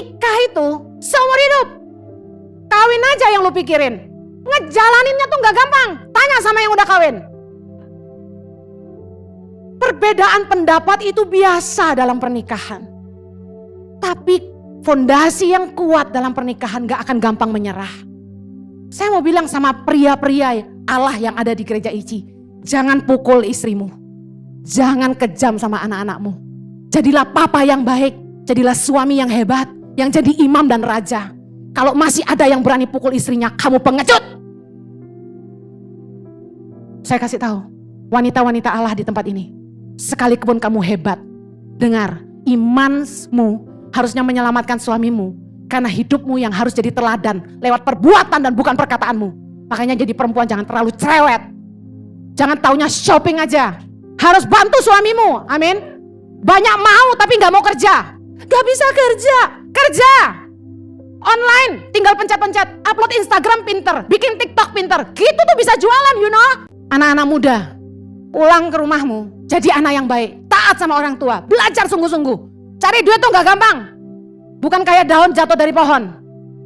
Nikah itu seumur hidup. Kawin aja yang lu pikirin. Ngejalaninnya tuh gak gampang. Tanya sama yang udah kawin. Perbedaan pendapat itu biasa dalam pernikahan. Tapi fondasi yang kuat dalam pernikahan gak akan gampang menyerah. Saya mau bilang sama pria-pria Allah yang ada di gereja ICI. Jangan pukul istrimu. Jangan kejam sama anak-anakmu. Jadilah papa yang baik. Jadilah suami yang hebat. Yang jadi imam dan raja. Kalau masih ada yang berani pukul istrinya, kamu pengecut. Saya kasih tahu, wanita-wanita Allah di tempat ini. Sekalipun kamu hebat, dengar, imanmu harusnya menyelamatkan suamimu. Karena hidupmu yang harus jadi teladan lewat perbuatan dan bukan perkataanmu. Makanya jadi perempuan jangan terlalu cerewet. Jangan taunya shopping aja. Harus bantu suamimu, amin. Banyak mau tapi gak mau kerja. Gak bisa kerja, kerja. Online, tinggal pencet-pencet, upload Instagram pinter, bikin TikTok pinter. Gitu tuh bisa jualan, you know. Anak-anak muda, pulang ke rumahmu, jadi anak yang baik. Taat sama orang tua, belajar sungguh-sungguh. Cari duit tuh gak gampang. Bukan kayak daun jatuh dari pohon.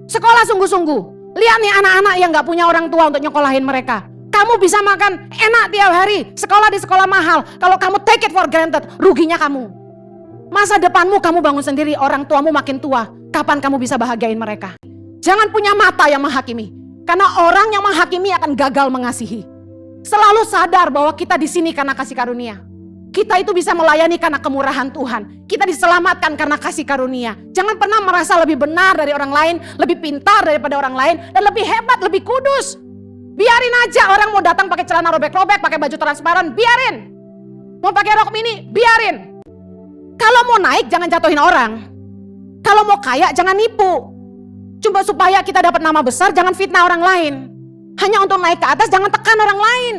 Sekolah sungguh-sungguh. Lihat nih anak-anak yang gak punya orang tua untuk nyekolahin mereka. Kamu bisa makan enak tiap hari, sekolah di sekolah mahal. Kalau kamu take it for granted, ruginya kamu. Masa depanmu kamu bangun sendiri, orang tuamu makin tua. Kapan kamu bisa bahagiain mereka? Jangan punya mata yang menghakimi. Karena orang yang menghakimi akan gagal mengasihi. Selalu sadar bahwa kita di sini karena kasih karunia. Kita itu bisa melayani karena kemurahan Tuhan. Kita diselamatkan karena kasih karunia. Jangan pernah merasa lebih benar dari orang lain, lebih pintar daripada orang lain, dan lebih hebat, lebih kudus. Biarin aja orang mau datang pakai celana robek-robek, pakai baju transparan, biarin. Mau pakai rok mini, biarin. Kalau mau naik jangan jatuhin orang. Kalau mau kaya jangan nipu. Cuma supaya kita dapat nama besar, jangan fitnah orang lain. Hanya untuk naik ke atas, jangan tekan orang lain.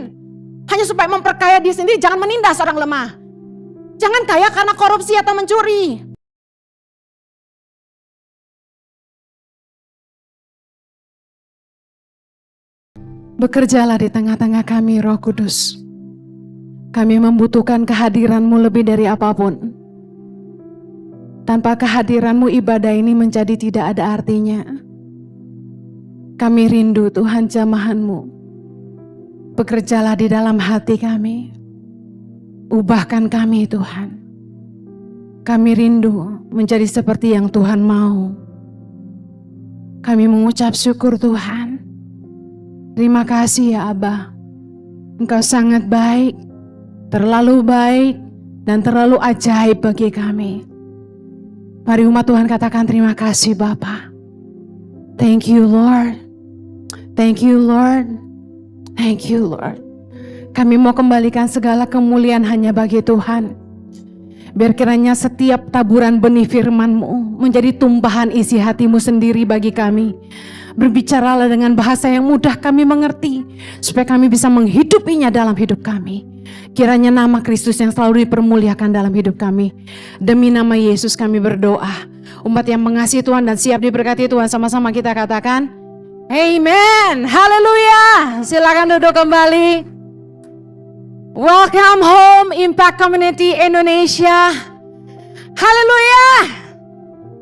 Hanya supaya memperkaya diri sendiri, jangan menindas orang lemah. Jangan kaya karena korupsi atau mencuri. Bekerjalah di tengah-tengah kami, Roh Kudus. Kami membutuhkan kehadiran-Mu lebih dari apapun. Tanpa kehadiran-Mu ibadah ini menjadi tidak ada artinya. Kami rindu Tuhan jamahan-Mu. Bekerjalah di dalam hati kami. Ubahkan kami Tuhan. Kami rindu menjadi seperti yang Tuhan mau. Kami mengucap syukur Tuhan. Terima kasih ya Abah. Engkau sangat baik, terlalu baik, dan terlalu ajaib bagi kami. Mari umat Tuhan katakan terima kasih Bapa. Thank you Lord. Thank you Lord. Thank you Lord. Kami mau kembalikan segala kemuliaan hanya bagi Tuhan. Biar kiranya setiap taburan benih firman-Mu menjadi tumpahan isi hati-Mu sendiri bagi kami. Berbicaralah dengan bahasa yang mudah kami mengerti, supaya kami bisa menghidupinya dalam hidup kami. Kiranya nama Kristus yang selalu dipermuliakan dalam hidup kami. Demi nama Yesus kami berdoa. Umat yang mengasihi Tuhan dan siap diberkati Tuhan, sama-sama kita katakan Amen. Haleluya. Silakan duduk kembali. Welcome home Impact Community Indonesia. Haleluya.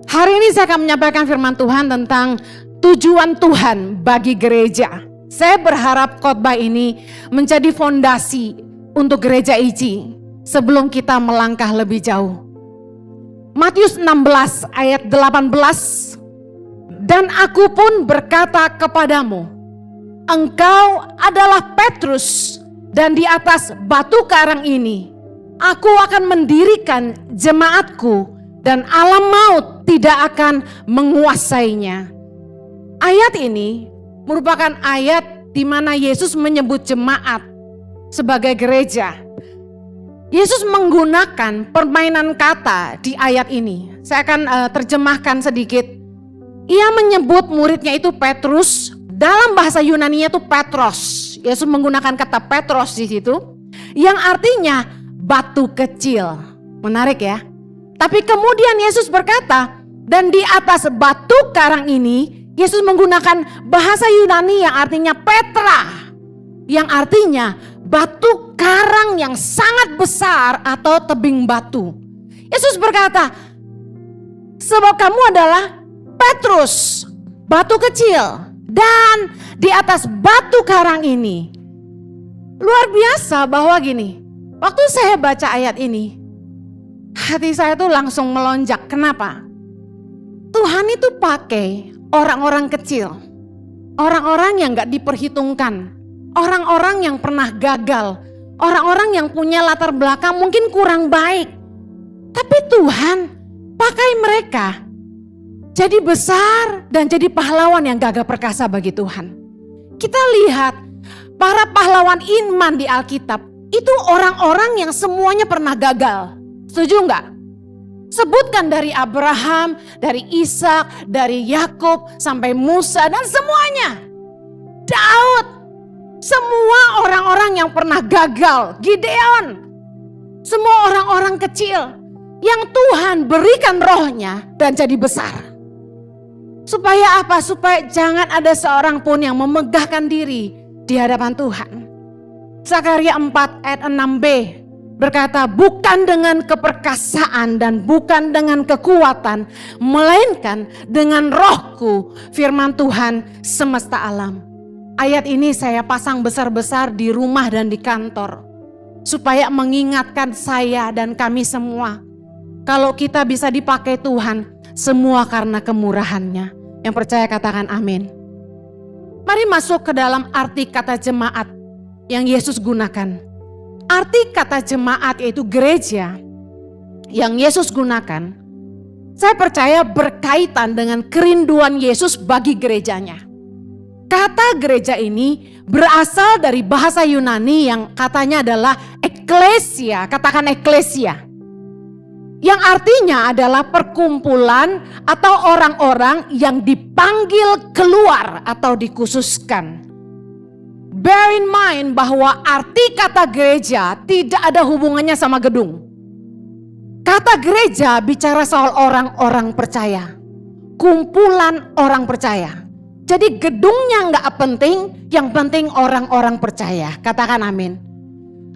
Hari ini saya akan menyampaikan firman Tuhan tentang tujuan Tuhan bagi gereja. Saya berharap khotbah ini menjadi fondasi untuk gereja ICI sebelum kita melangkah lebih jauh. Matius 16 ayat 18. Dan aku pun berkata kepadamu, engkau adalah Petrus, dan di atas batu karang ini aku akan mendirikan jemaatku, dan alam maut tidak akan menguasainya. Ayat ini merupakan ayat di mana Yesus menyebut jemaat sebagai gereja. Yesus menggunakan permainan kata di ayat ini. Saya akan terjemahkan sedikit. Ia menyebut muridnya itu Petrus, dalam bahasa Yunani itu Petros. Yesus menggunakan kata Petros di situ, yang artinya batu kecil. Menarik ya. Tapi kemudian Yesus berkata, dan di atas batu karang ini, Yesus menggunakan bahasa Yunani yang artinya Petra, yang artinya batu karang yang sangat besar atau tebing batu. Yesus berkata, sebab kamu adalah Petrus, batu kecil, dan di atas batu karang ini. Luar biasa bahwa gini, waktu saya baca ayat ini, hati saya tuh langsung melonjak. Kenapa? Tuhan itu pakai orang-orang kecil, orang-orang yang gak diperhitungkan, orang-orang yang pernah gagal, orang-orang yang punya latar belakang mungkin kurang baik. Tapi Tuhan pakai mereka jadi besar dan jadi pahlawan yang gagah perkasa bagi Tuhan. Kita lihat para pahlawan iman di Alkitab itu orang-orang yang semuanya pernah gagal. Setuju enggak? Sebutkan dari Abraham, dari Ishak, dari Yakub sampai Musa dan semuanya. Daud, semua orang-orang yang pernah gagal. Gideon, semua orang-orang kecil yang Tuhan berikan rohnya dan jadi besar. Supaya apa? Supaya jangan ada seorang pun yang memegahkan diri di hadapan Tuhan. Zakaria 4 ayat 6b berkata, bukan dengan keperkasaan dan bukan dengan kekuatan, melainkan dengan rohku, firman Tuhan semesta alam. Ayat ini saya pasang besar-besar di rumah dan di kantor, supaya mengingatkan saya dan kami semua, kalau kita bisa dipakai Tuhan, semua karena kemurahannya. Yang percaya katakan amin. Mari masuk ke dalam arti kata jemaat yang Yesus gunakan. Arti kata jemaat yaitu gereja yang Yesus gunakan, saya percaya berkaitan dengan kerinduan Yesus bagi gerejanya. Kata gereja ini berasal dari bahasa Yunani yang katanya adalah eklesia, katakan eklesia. Yang artinya adalah perkumpulan atau orang-orang yang dipanggil keluar atau dikhususkan. Bear in mind bahwa arti kata gereja tidak ada hubungannya sama gedung. Kata gereja bicara soal orang-orang percaya, kumpulan orang percaya. Jadi gedungnya nggak penting, yang penting orang-orang percaya. Katakan amin.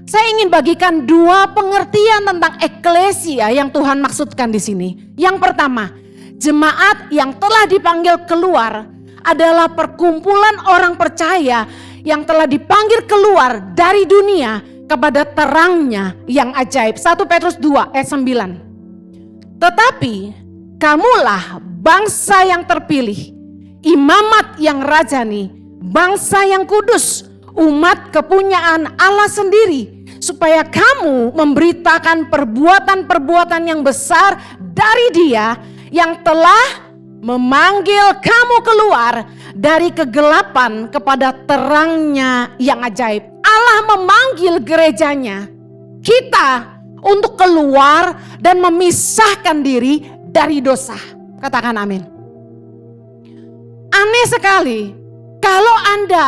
Saya ingin bagikan dua pengertian tentang eklesia yang Tuhan maksudkan di sini. Yang pertama, jemaat yang telah dipanggil keluar adalah perkumpulan orang percaya yang telah dipanggil keluar dari dunia kepada terangnya yang ajaib. 1 Petrus 2 ayat 9. Tetapi kamulah bangsa yang terpilih, imamat yang rajani, bangsa yang kudus, umat kepunyaan Allah sendiri, supaya kamu memberitakan perbuatan-perbuatan yang besar dari Dia yang telah memanggil kamu keluar dari kegelapan kepada terangnya yang ajaib. Allah memanggil gerejanya, kita, untuk keluar dan memisahkan diri dari dosa. Katakan amin. Aneh sekali kalau Anda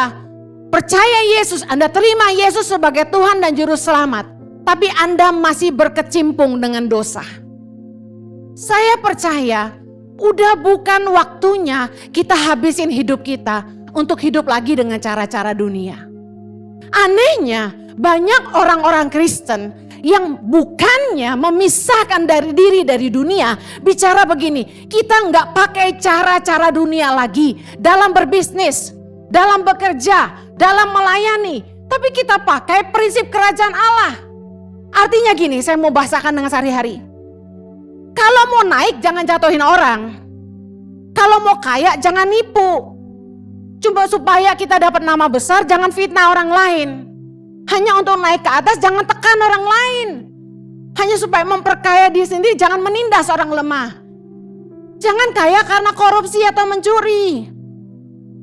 percaya Yesus, Anda terima Yesus sebagai Tuhan dan Juru Selamat, tapi Anda masih berkecimpung dengan dosa. Saya percaya udah bukan waktunya kita habisin hidup kita untuk hidup lagi dengan cara-cara dunia. Anehnya banyak orang-orang Kristen yang bukannya memisahkan dari diri dari dunia, bicara begini, kita nggak pakai cara-cara dunia lagi dalam berbisnis, dalam bekerja, dalam melayani, tapi kita pakai prinsip kerajaan Allah. Artinya gini, saya mau bahasakan dengan sehari-hari. Kalau mau naik jangan jatuhin orang. Kalau mau kaya jangan nipu. Cuma supaya kita dapat nama besar jangan fitnah orang lain. Hanya untuk naik ke atas jangan tekan orang lain. Hanya supaya memperkaya diri sendiri jangan menindas orang lemah. Jangan kaya karena korupsi atau mencuri.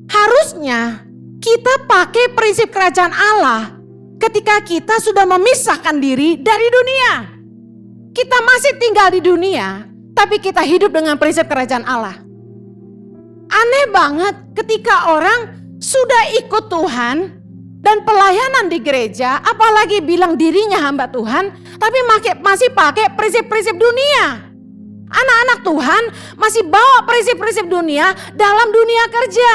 Harusnya kita pakai prinsip kerajaan Allah ketika kita sudah memisahkan diri dari dunia. Kita masih tinggal di dunia, tapi kita hidup dengan prinsip kerajaan Allah. Aneh banget ketika orang sudah ikut Tuhan dan pelayanan di gereja, apalagi bilang dirinya hamba Tuhan, tapi masih pakai prinsip-prinsip dunia. Anak-anak Tuhan masih bawa prinsip-prinsip dunia dalam dunia kerja.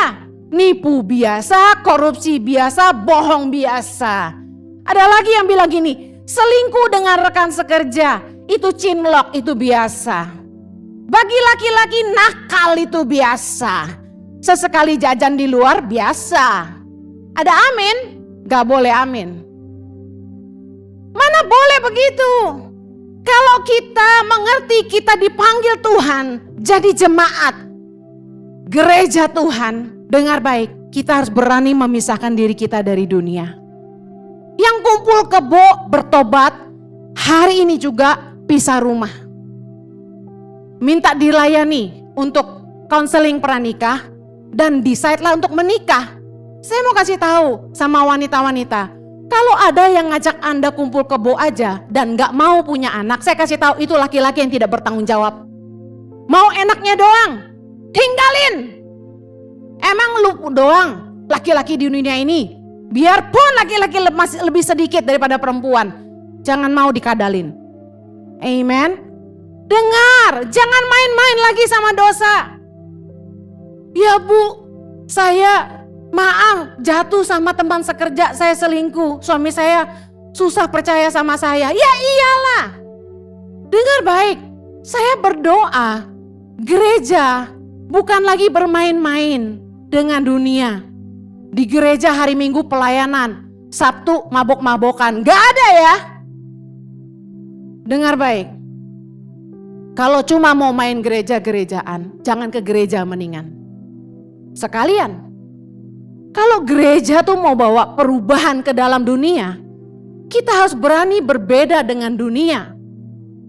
Nipu biasa, korupsi biasa, bohong biasa. Ada lagi yang bilang gini, selingkuh dengan rekan sekerja, itu cinlok, itu biasa. Bagi laki-laki nakal itu biasa. Sesekali jajan di luar biasa. Ada amin? Gak boleh amin. Mana boleh begitu? Kalau kita mengerti kita dipanggil Tuhan jadi jemaat gereja Tuhan, dengar baik, kita harus berani memisahkan diri kita dari dunia. Yang kumpul kebo bertobat, hari ini juga pisah rumah. Minta dilayani untuk konseling pranikah dan decide lah untuk menikah. Saya mau kasih tahu sama wanita-wanita, kalau ada yang ngajak Anda kumpul kebo aja dan gak mau punya anak, saya kasih tahu itu laki-laki yang tidak bertanggung jawab. Mau enaknya doang, tinggalin. Emang lu doang laki-laki di dunia ini? Biarpun laki-laki lebih sedikit daripada perempuan, jangan mau dikadalin. Amen. Dengar, jangan main-main lagi sama dosa. Ya Bu, saya maaf jatuh sama teman sekerja saya selingkuh. Suami saya susah percaya sama saya. Ya iyalah. Dengar baik, saya berdoa gereja bukan lagi bermain-main dengan dunia. Di gereja hari Minggu pelayanan, Sabtu mabok-mabokan, gak ada ya. Dengar baik, kalau cuma mau main gereja-gerejaan, jangan ke gereja mendingan. Sekalian, kalau gereja tuh mau bawa perubahan ke dalam dunia, kita harus berani berbeda dengan dunia.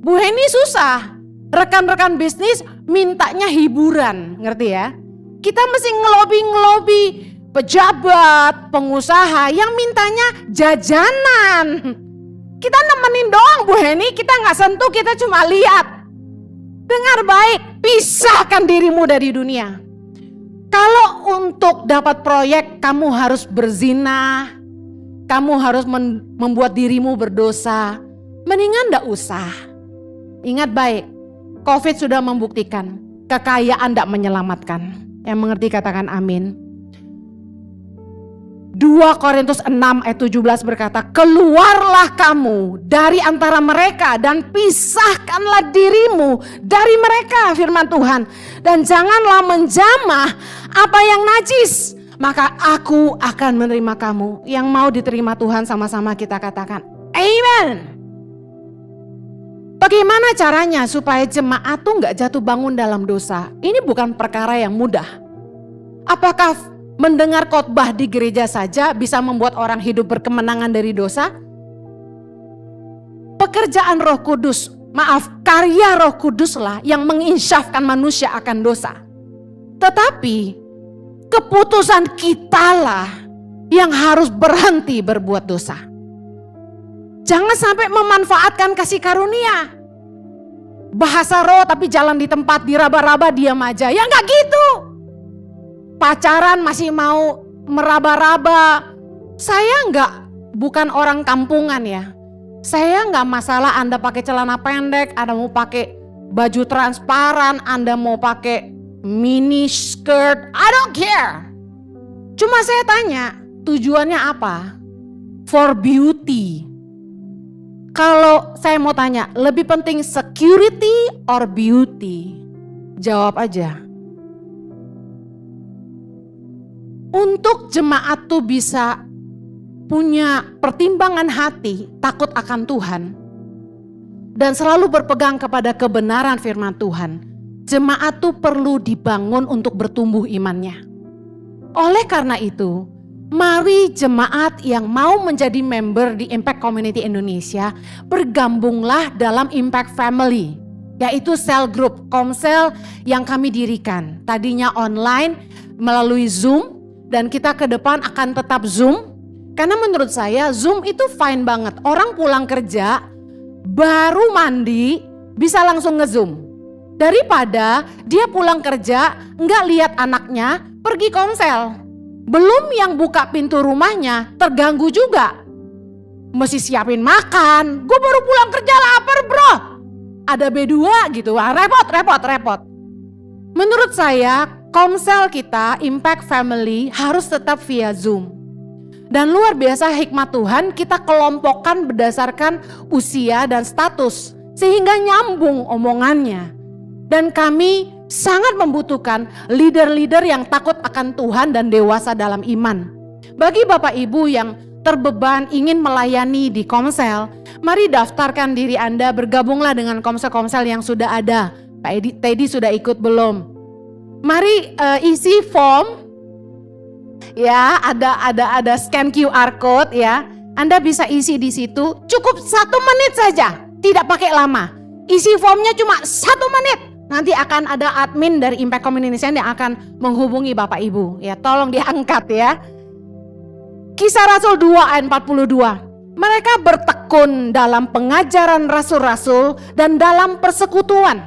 Bu Heni susah, rekan-rekan bisnis mintanya hiburan, ngerti ya? Kita mesti ngelobi pejabat, pengusaha yang mintanya jajanan. Kita nemenin doang Bu Heni, kita gak sentuh, kita cuma lihat. Dengar baik, pisahkan dirimu dari dunia. Kalau untuk dapat proyek kamu harus berzina, kamu harus membuat dirimu berdosa, mendingan gak usah. Ingat baik, COVID sudah membuktikan kekayaan gak menyelamatkan. Yang mengerti katakan amin. 2 Korintus 6 ayat 17 berkata, keluarlah kamu dari antara mereka dan pisahkanlah dirimu dari mereka, firman Tuhan. Dan janganlah menjamah apa yang najis, maka aku akan menerima kamu. Yang mau diterima Tuhan sama-sama kita katakan amen. Bagaimana caranya supaya jemaat tuh gak jatuh bangun dalam dosa? Ini bukan perkara yang mudah. Apakah mendengar khotbah di gereja saja bisa membuat orang hidup berkemenangan dari dosa? Pekerjaan Roh Kudus, karya Roh Kuduslah yang menginsyafkan manusia akan dosa. Tetapi keputusan kitalah yang harus berhenti berbuat dosa. Jangan sampai memanfaatkan kasih karunia. Bahasa roh tapi jalan di tempat diraba-raba diam aja. Ya enggak gitu. Pacaran masih mau meraba-raba. Saya bukan orang kampungan ya. Saya enggak masalah Anda pakai celana pendek, Anda mau pakai baju transparan, Anda mau pakai mini skirt, I don't care. Cuma saya tanya, tujuannya apa? For beauty. Kalau saya mau tanya, lebih penting security or beauty? Jawab aja. Untuk jemaat tuh bisa punya pertimbangan hati, takut akan Tuhan, dan selalu berpegang kepada kebenaran firman Tuhan, jemaat tuh perlu dibangun untuk bertumbuh imannya. Oleh karena itu, mari jemaat yang mau menjadi member di Impact Community Indonesia, bergabunglah dalam Impact Family, yaitu cell group, komsel yang kami dirikan. Tadinya online melalui Zoom, dan kita ke depan akan tetap Zoom. Karena menurut saya Zoom itu fine banget. Orang pulang kerja, baru mandi, bisa langsung nge-Zoom. Daripada dia pulang kerja, nggak lihat anaknya, pergi komsel. Belum yang buka pintu rumahnya, terganggu juga. Mesti siapin makan, gue baru pulang kerja lapar bro. Ada B2 gitu, repot. Menurut saya, komsel kita, Impact Family harus tetap via Zoom. Dan luar biasa hikmat Tuhan, kita kelompokkan berdasarkan usia dan status, sehingga nyambung omongannya. Dan kami sangat membutuhkan leader-leader yang takut akan Tuhan dan dewasa dalam iman. Bagi Bapak Ibu yang terbeban ingin melayani di Komsel, mari daftarkan diri Anda, bergabunglah dengan komsel-komsel yang sudah ada. Pak Teddy sudah ikut belum? Mari isi form, ya ada scan QR code ya. Anda bisa isi di situ, cukup 1 menit saja, tidak pakai lama. Isi formnya cuma 1 menit. Nanti akan ada admin dari Impact Community yang akan menghubungi Bapak Ibu. Ya, tolong diangkat ya. Kisah Rasul 2 ayat 42. Mereka bertekun dalam pengajaran rasul-rasul dan dalam persekutuan.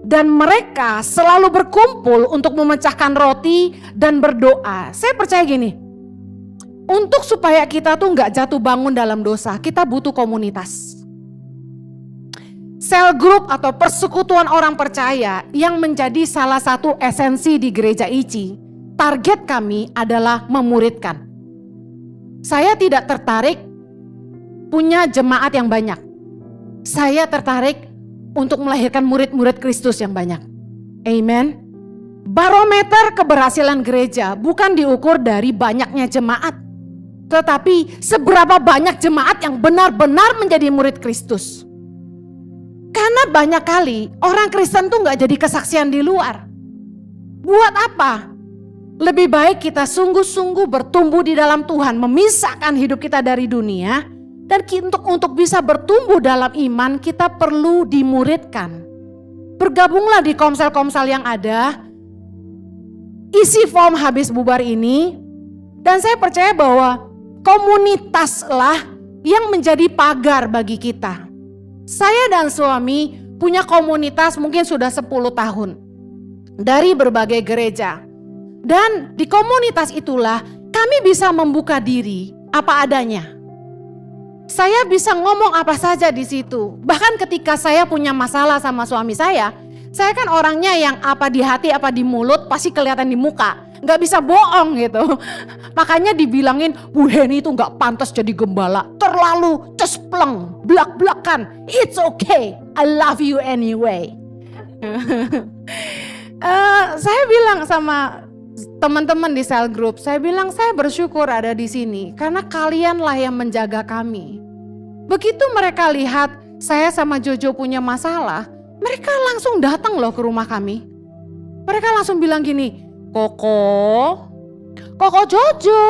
Dan mereka selalu berkumpul untuk memecahkan roti dan berdoa. Saya percaya gini, untuk supaya kita tuh gak jatuh bangun dalam dosa, kita butuh komunitas. Sel group atau persekutuan orang percaya yang menjadi salah satu esensi di gereja ICI. Target kami adalah memuridkan. Saya tidak tertarik punya jemaat yang banyak. Saya tertarik untuk melahirkan murid-murid Kristus yang banyak. Amen. Barometer keberhasilan gereja bukan diukur dari banyaknya jemaat, tetapi seberapa banyak jemaat yang benar-benar menjadi murid Kristus. Karena banyak kali orang Kristen tuh gak jadi kesaksian di luar. Buat apa? Lebih baik kita sungguh-sungguh bertumbuh di dalam Tuhan, memisahkan hidup kita dari dunia, dan untuk bisa bertumbuh dalam iman kita perlu dimuridkan. Bergabunglah di komsel-komsel yang ada, isi form habis bubar ini, dan saya percaya bahwa komunitaslah yang menjadi pagar bagi kita. Saya dan suami punya komunitas mungkin sudah 10 tahun dari berbagai gereja. Dan di komunitas itulah kami bisa membuka diri apa adanya. Saya bisa ngomong apa saja di situ. Bahkan ketika saya punya masalah sama suami saya kan orangnya yang apa di hati apa di mulut pasti kelihatan di muka. Gak bisa bohong gitu. Makanya dibilangin Bu Heni itu gak pantas jadi gembala. Terlalu cespleng, blak-blakan. It's okay, I love you anyway. Saya bilang sama teman-teman di sel group, saya bilang saya bersyukur ada di sini karena kalianlah yang menjaga kami. Begitu mereka lihat saya sama Jojo punya masalah, mereka langsung datang loh ke rumah kami. Mereka langsung bilang gini, Koko Jojo,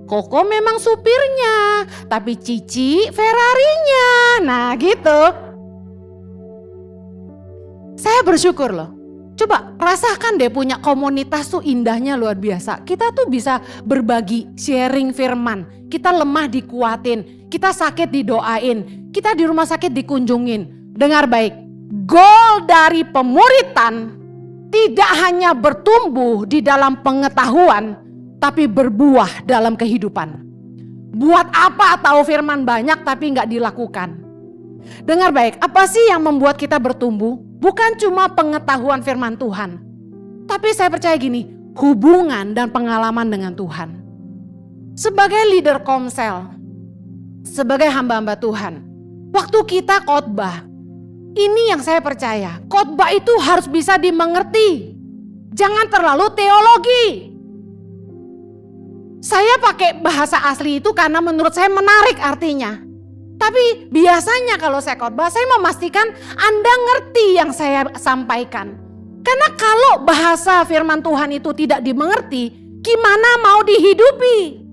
Koko memang supirnya, tapi Cici Ferrarinya. Nah gitu. Saya bersyukur loh. Coba rasakan deh punya komunitas tuh indahnya luar biasa. Kita tuh bisa berbagi, sharing firman. Kita lemah dikuatin, kita sakit didoain, kita di rumah sakit dikunjungin. Dengar baik, goal dari pemuritan tidak hanya bertumbuh di dalam pengetahuan, tapi berbuah dalam kehidupan. Buat apa tahu firman banyak tapi gak dilakukan? Dengar baik, apa sih yang membuat kita bertumbuh? Bukan cuma pengetahuan firman Tuhan, tapi saya percaya gini, hubungan dan pengalaman dengan Tuhan. Sebagai leader komsel, sebagai hamba-hamba Tuhan, waktu kita khotbah, ini yang saya percaya, khotbah itu harus bisa dimengerti. Jangan terlalu teologi. Saya pakai bahasa asli itu karena menurut saya menarik artinya. Tapi biasanya kalau saya khotbah, saya memastikan Anda ngerti yang saya sampaikan. Karena kalau bahasa firman Tuhan itu tidak dimengerti, gimana mau dihidupi?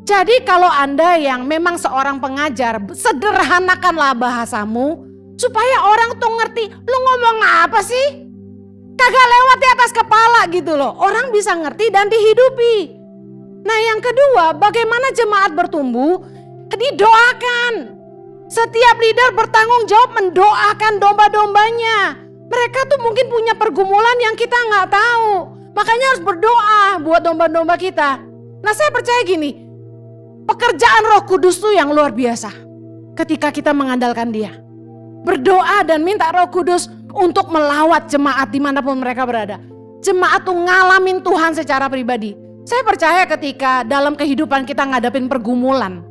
Jadi kalau Anda yang memang seorang pengajar, sederhanakanlah bahasamu supaya orang tuh ngerti, lu ngomong apa sih? Kagak lewat di atas kepala gitu loh. Orang bisa ngerti dan dihidupi. Nah yang kedua, bagaimana jemaat bertumbuh? Didoakan. Setiap leader bertanggung jawab mendoakan domba-dombanya. Mereka tuh mungkin punya pergumulan yang kita gak tahu. Makanya harus berdoa buat domba-domba kita. Nah saya percaya gini, pekerjaan Roh Kudus tuh yang luar biasa ketika kita mengandalkan Dia. Berdoa dan minta Roh Kudus untuk melawat jemaat dimanapun mereka berada. Jemaat tuh ngalamin Tuhan secara pribadi. Saya percaya ketika dalam kehidupan kita ngadapin pergumulan,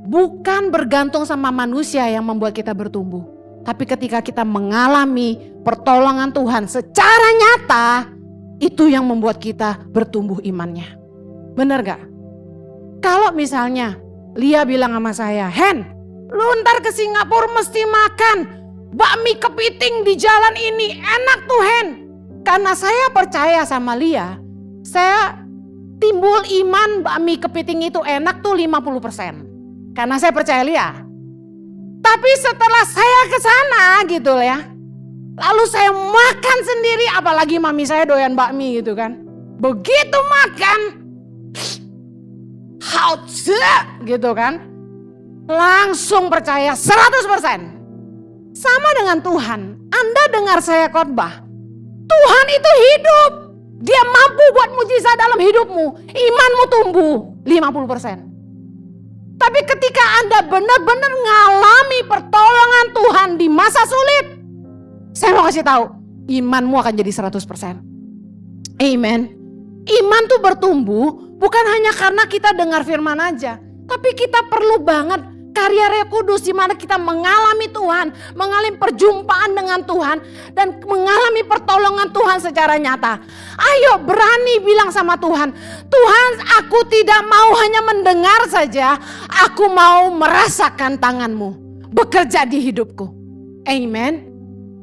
bukan bergantung sama manusia yang membuat kita bertumbuh. Tapi ketika kita mengalami pertolongan Tuhan secara nyata, itu yang membuat kita bertumbuh imannya. Benar gak? Kalau misalnya Lia bilang sama saya, Hen, lu ntar ke Singapura mesti makan bakmi kepiting di jalan ini, enak tuh Hen. Karena saya percaya sama Lia, saya timbul iman bakmi kepiting itu enak tuh 50%. Karena saya percaya Lia. Tapi setelah saya ke sana gitu ya, lalu saya makan sendiri, apalagi mami saya doyan bakmi gitu kan. Begitu makan, gitu kan, langsung percaya 100%. Sama dengan Tuhan, Anda dengar saya khotbah, Tuhan itu hidup. Dia mampu buat mujizat dalam hidupmu, imanmu tumbuh 50%. Tapi ketika Anda benar-benar ngalami pertolongan Tuhan di masa sulit, saya mau kasih tahu, imanmu akan jadi 100%. Amen. Iman tuh bertumbuh bukan hanya karena kita dengar firman aja, tapi kita perlu banget karya Roh Kudus di mana kita mengalami Tuhan, mengalami perjumpaan dengan Tuhan dan mengalami pertolongan Tuhan secara nyata. Ayo berani bilang sama Tuhan, Tuhan, aku tidak mau hanya mendengar saja, aku mau merasakan tangan-Mu bekerja di hidupku. Amen.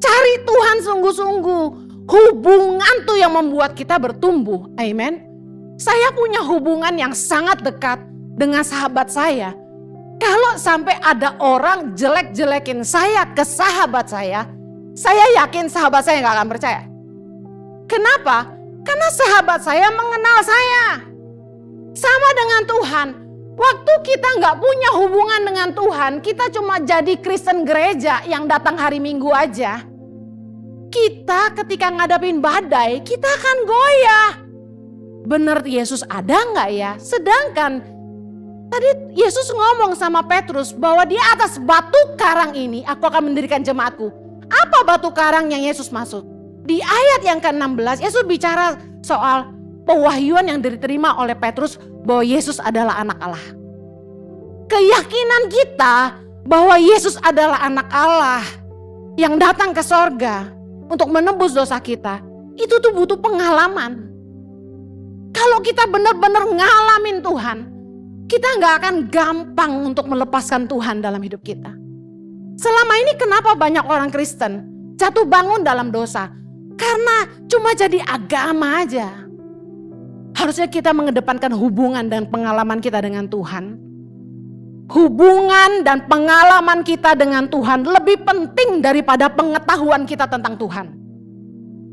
Cari Tuhan sungguh-sungguh. Hubungan tuh yang membuat kita bertumbuh. Amen. Saya punya hubungan yang sangat dekat dengan sahabat saya. Kalau sampai ada orang jelek-jelekin saya ke sahabat saya yakin sahabat saya gak akan percaya. Kenapa? Karena sahabat saya mengenal saya. Sama dengan Tuhan. Waktu kita gak punya hubungan dengan Tuhan, kita cuma jadi Kristen gereja yang datang hari Minggu aja. Kita ketika ngadapin badai, kita akan goyah. Bener Yesus ada gak ya? Sedangkan tadi Yesus ngomong sama Petrus bahwa di atas batu karang ini aku akan mendirikan jemaatku. Apa batu karang yang Yesus maksud? Di ayat yang ke-16 Yesus bicara soal pewahyuan yang diterima oleh Petrus bahwa Yesus adalah anak Allah. Keyakinan kita bahwa Yesus adalah anak Allah yang datang ke sorga untuk menebus dosa kita, itu tuh butuh pengalaman. Kalau kita benar-benar ngalamin Tuhan, kita gak akan gampang untuk melepaskan Tuhan dalam hidup kita. Selama ini kenapa banyak orang Kristen jatuh bangun dalam dosa? Karena cuma jadi agama aja. Harusnya kita mengedepankan hubungan dan pengalaman kita dengan Tuhan. Hubungan dan pengalaman kita dengan Tuhan lebih penting daripada pengetahuan kita tentang Tuhan.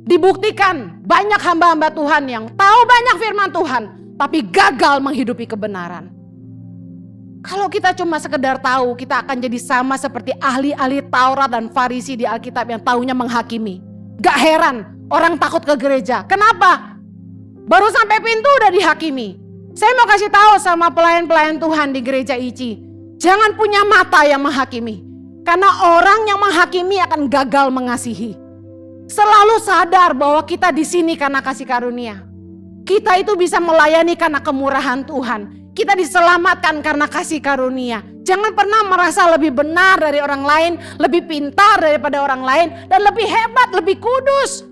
Dibuktikan banyak hamba-hamba Tuhan yang tahu banyak firman Tuhan, tapi gagal menghidupi kebenaran. Kalau kita cuma sekedar tahu, kita akan jadi sama seperti ahli-ahli Taurat dan Farisi di Alkitab yang taunya menghakimi. Gak heran orang takut ke gereja. Kenapa? Baru sampai pintu udah dihakimi. Saya mau kasih tahu sama pelayan-pelayan Tuhan di gereja ICI, jangan punya mata yang menghakimi. Karena orang yang menghakimi akan gagal mengasihi. Selalu sadar bahwa kita di sini karena kasih karunia. Kita itu bisa melayani karena kemurahan Tuhan. Kita diselamatkan karena kasih karunia. Jangan pernah merasa lebih benar dari orang lain, lebih pintar daripada orang lain, dan lebih hebat, lebih kudus.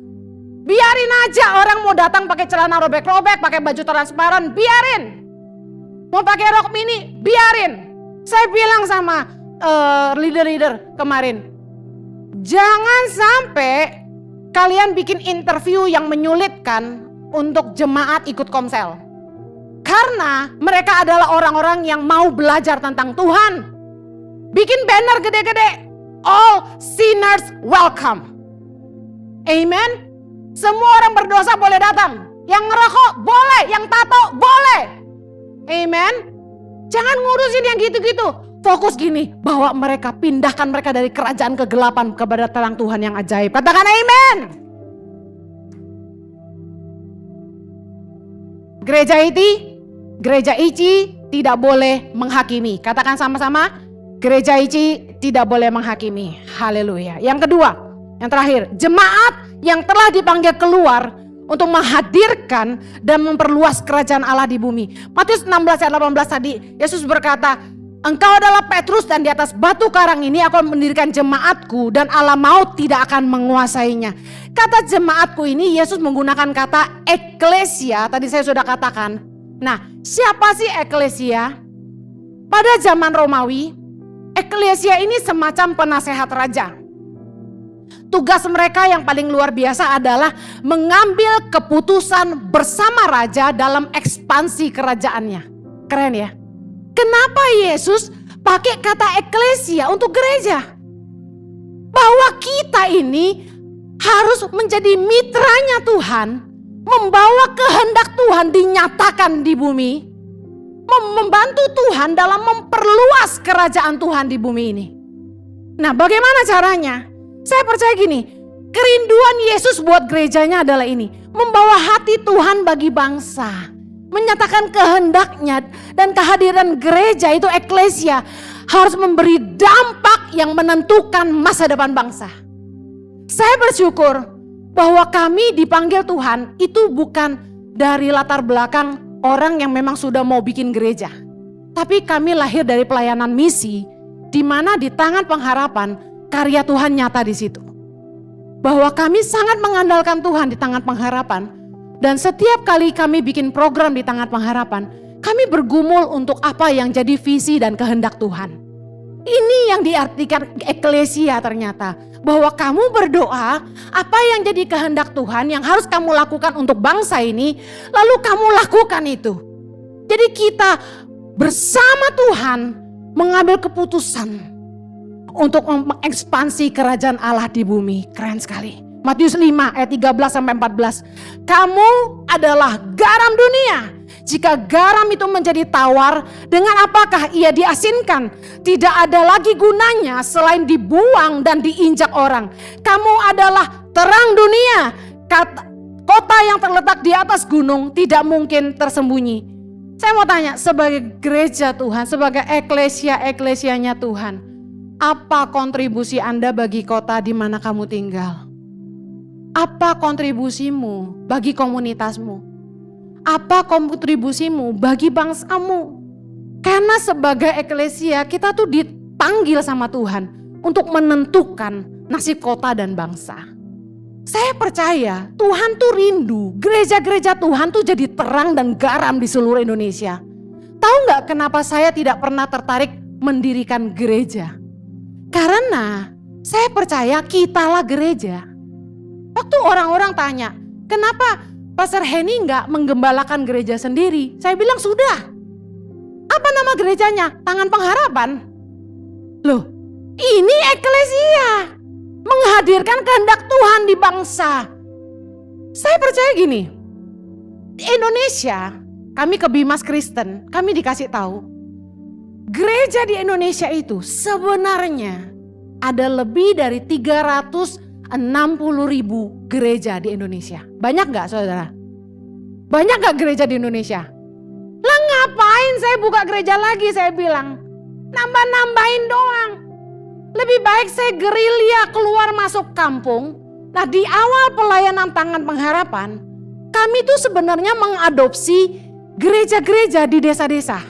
Biarin aja orang mau datang pakai celana robek-robek, pakai baju transparan, biarin. Mau pakai rok mini, biarin. Saya bilang sama leader-leader kemarin, jangan sampai kalian bikin interview yang menyulitkan untuk jemaat ikut komsel. Karena mereka adalah orang-orang yang mau belajar tentang Tuhan. Bikin banner gede-gede, all sinners welcome. Amen. Semua orang berdosa boleh datang. Yang ngerokok boleh, yang tato boleh. Amen. Jangan ngurusin yang gitu-gitu. Fokus gini, bawa mereka, pindahkan mereka dari kerajaan kegelapan kepada terang Tuhan yang ajaib. Katakan amen. Gereja ICI tidak boleh menghakimi. Katakan sama-sama, gereja ICI tidak boleh menghakimi. Haleluya. Yang kedua, yang terakhir, jemaat yang telah dipanggil keluar untuk menghadirkan dan memperluas kerajaan Allah di bumi. Matius 16 ayat 18 tadi, Yesus berkata, Engkau adalah Petrus dan di atas batu karang ini aku akan mendirikan jemaatku dan alam maut tidak akan menguasainya. Kata jemaatku ini Yesus menggunakan kata eklesia, tadi saya sudah katakan. Nah, siapa sih eklesia? Pada zaman Romawi, eklesia ini semacam penasehat raja. Tugas mereka yang paling luar biasa adalah mengambil keputusan bersama raja dalam ekspansi kerajaannya. Keren ya? Kenapa Yesus pakai kata eklesia untuk gereja? Bahwa kita ini harus menjadi mitranya Tuhan, membawa kehendak Tuhan dinyatakan di bumi, membantu Tuhan dalam memperluas kerajaan Tuhan di bumi ini. Nah, bagaimana caranya? Saya percaya gini, kerinduan Yesus buat gerejanya adalah ini, membawa hati Tuhan bagi bangsa. Menyatakan kehendaknya dan kehadiran gereja itu eklesia harus memberi dampak yang menentukan masa depan bangsa. Saya bersyukur bahwa kami dipanggil Tuhan itu bukan dari latar belakang orang yang memang sudah mau bikin gereja. Tapi kami lahir dari pelayanan misi di mana di tangan pengharapan karya Tuhan nyata di situ. Bahwa kami sangat mengandalkan Tuhan di tangan pengharapan. Dan setiap kali kami bikin program di tangan pengharapan, kami bergumul untuk apa yang jadi visi dan kehendak Tuhan. Ini yang diartikan eklesia ternyata. Bahwa kamu berdoa, apa yang jadi kehendak Tuhan yang harus kamu lakukan untuk bangsa ini, lalu kamu lakukan itu. Jadi kita bersama Tuhan mengambil keputusan untuk mengekspansi kerajaan Allah di bumi. Keren sekali. Matius 5 ayat 13-14. Kamu adalah garam dunia. Jika garam itu menjadi tawar, dengan apakah ia diasinkan? Tidak ada lagi gunanya selain dibuang dan diinjak orang. Kamu adalah terang dunia. Kota yang terletak di atas gunung tidak mungkin tersembunyi. Saya mau tanya, sebagai gereja Tuhan, sebagai eklesianya Tuhan, apa kontribusi Anda bagi kota di mana kamu tinggal? Apa kontribusimu bagi komunitasmu? Apa kontribusimu bagi bangsamu? Karena sebagai eklesia kita tuh dipanggil sama Tuhan untuk menentukan nasib kota dan bangsa. Saya percaya Tuhan tuh rindu gereja-gereja Tuhan tuh jadi terang dan garam di seluruh Indonesia. Tahu gak kenapa saya tidak pernah tertarik mendirikan gereja? Karena saya percaya kitalah gereja. Waktu orang-orang tanya, kenapa Pastor Henny gak menggembalakan gereja sendiri? Saya bilang sudah. Apa nama gerejanya? Tangan Pengharapan. Loh, ini eklesia. Menghadirkan kehendak Tuhan di bangsa. Saya percaya gini, di Indonesia, kami ke Bimas Kristen, kami dikasih tahu, gereja di Indonesia itu sebenarnya ada lebih dari 360.000 gereja di Indonesia. Banyak gak saudara? Banyak gak gereja di Indonesia? Lah ngapain saya buka gereja lagi, saya bilang. Nambah-nambahin doang. Lebih baik saya gerilya keluar masuk kampung. Nah di awal pelayanan Tangan Pengharapan, kami tuh sebenarnya mengadopsi gereja-gereja di desa-desa.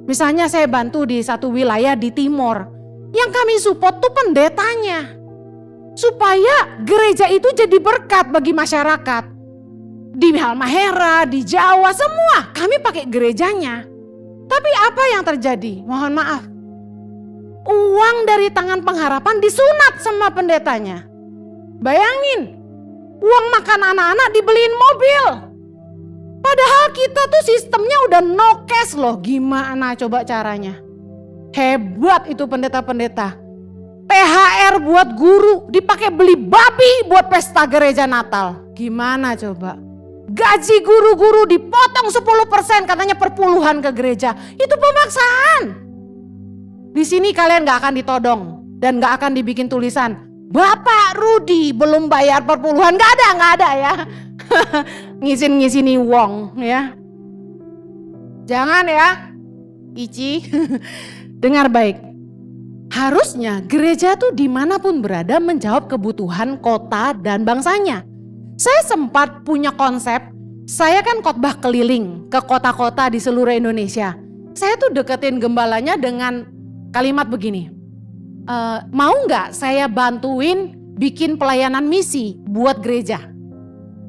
Misalnya saya bantu di satu wilayah di timur. Yang kami support tuh pendetanya. Supaya gereja itu jadi berkat bagi masyarakat. Di Halmahera, di Jawa, semua kami pakai gerejanya. Tapi apa yang terjadi? Mohon maaf. Uang dari Tangan Pengharapan disunat sama pendetanya. Bayangin, uang makan anak-anak dibeliin mobil. Padahal kita tuh sistemnya udah no cash loh. Gimana coba caranya? Hebat itu pendeta-pendeta. THR buat guru dipakai beli babi buat pesta gereja Natal. Gimana coba? Gaji guru-guru dipotong 10% katanya perpuluhan ke gereja. Itu pemaksaan. Di sini kalian gak akan ditodong dan gak akan dibikin tulisan Bapak Rudi belum bayar perpuluhan. Gak ada ya. Ngisin-ngisini wong ya. Jangan ya Ici. Dengar baik. Harusnya gereja tuh dimanapun berada menjawab kebutuhan kota dan bangsanya. Saya sempat punya konsep, saya kan khotbah keliling ke kota-kota di seluruh Indonesia. Saya tuh deketin gembalanya dengan kalimat begini. Mau nggak saya bantuin bikin pelayanan misi buat gereja?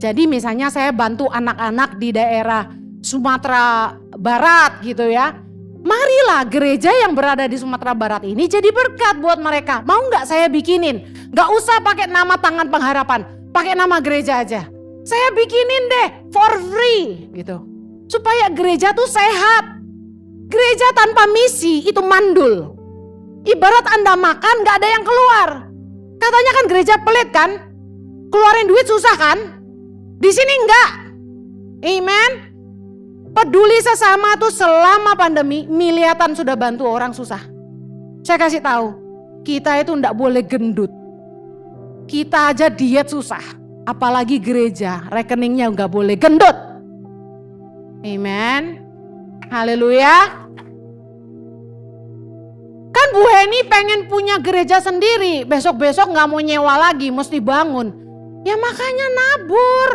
Jadi misalnya saya bantu anak-anak di daerah Sumatera Barat gitu ya. Marilah gereja yang berada di Sumatera Barat ini jadi berkat buat mereka. Mau nggak saya bikinin? Nggak usah pakai nama Tangan Pengharapan, pakai nama gereja aja. Saya bikinin deh for free gitu. Supaya gereja tuh sehat. Gereja tanpa misi itu mandul. Ibarat Anda makan gak ada yang keluar. Katanya kan gereja pelit kan? Keluarin duit susah kan? Di sini enggak. Amen. Peduli sesama tuh selama pandemi miliatan sudah bantu orang susah. Saya kasih tahu, kita itu enggak boleh gendut. Kita aja diet susah. Apalagi gereja, rekeningnya enggak boleh gendut. Amen. Haleluya. Kan Bu Heni pengen punya gereja sendiri. Besok-besok gak mau nyewa lagi, mesti bangun. Ya makanya nabur.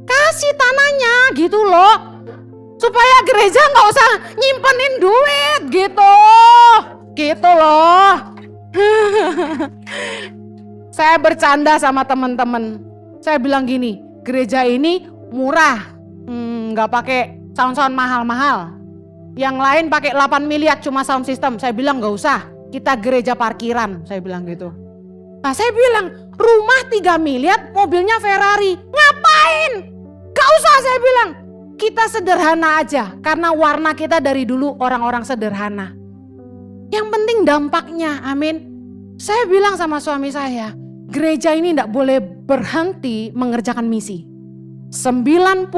Kasih tanahnya gitu loh. Supaya gereja gak usah nyimpenin duit gitu. Gitu loh. Saya bercanda sama teman-teman. Saya bilang gini, gereja ini murah. Gak pakai sound-sound mahal-mahal. Yang lain pakai 8 miliar cuma sound system. Saya bilang gak usah, kita gereja parkiran. Saya bilang gitu. Nah saya bilang, rumah 3 miliar mobilnya Ferrari. Ngapain? Gak usah saya bilang. Kita sederhana aja. Karena warna kita dari dulu orang-orang sederhana. Yang penting dampaknya, amin. Saya bilang sama suami saya, gereja ini gak boleh berhenti mengerjakan misi. 90%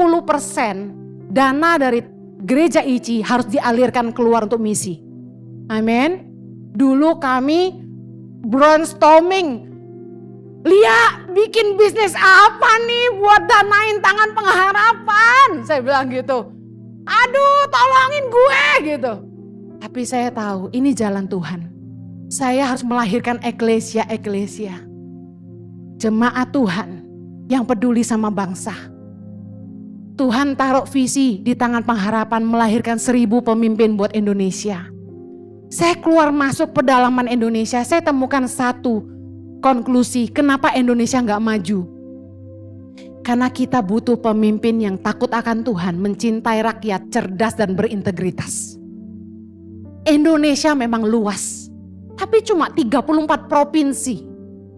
dana dari gereja ICI harus dialirkan keluar untuk misi. Amin. Dulu kami brainstorming. Lia bikin bisnis apa nih buat danain Tangan Pengharapan? Saya bilang gitu. Aduh tolongin gue gitu. Tapi saya tahu ini jalan Tuhan. Saya harus melahirkan eklesia. Jemaat Tuhan yang peduli sama bangsa. Tuhan taruh visi di Tangan Pengharapan melahirkan 1000 pemimpin buat Indonesia. Saya keluar masuk pedalaman Indonesia, saya temukan satu konklusi kenapa Indonesia gak maju. Karena kita butuh pemimpin yang takut akan Tuhan, mencintai rakyat, cerdas dan berintegritas. Indonesia memang luas, tapi cuma 34 provinsi.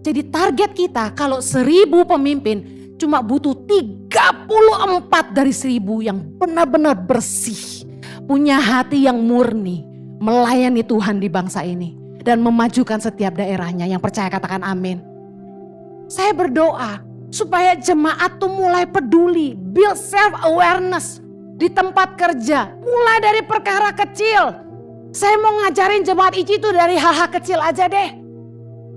Jadi target kita kalau 1000 pemimpin, cuma butuh 34 dari 1000 yang benar-benar bersih. Punya hati yang murni. Melayani Tuhan di bangsa ini. Dan memajukan setiap daerahnya. Yang percaya katakan amin. Saya berdoa supaya jemaat tuh mulai peduli. Build self awareness di tempat kerja. Mulai dari perkara kecil. Saya mau ngajarin jemaat ICI itu dari hal-hal kecil aja deh.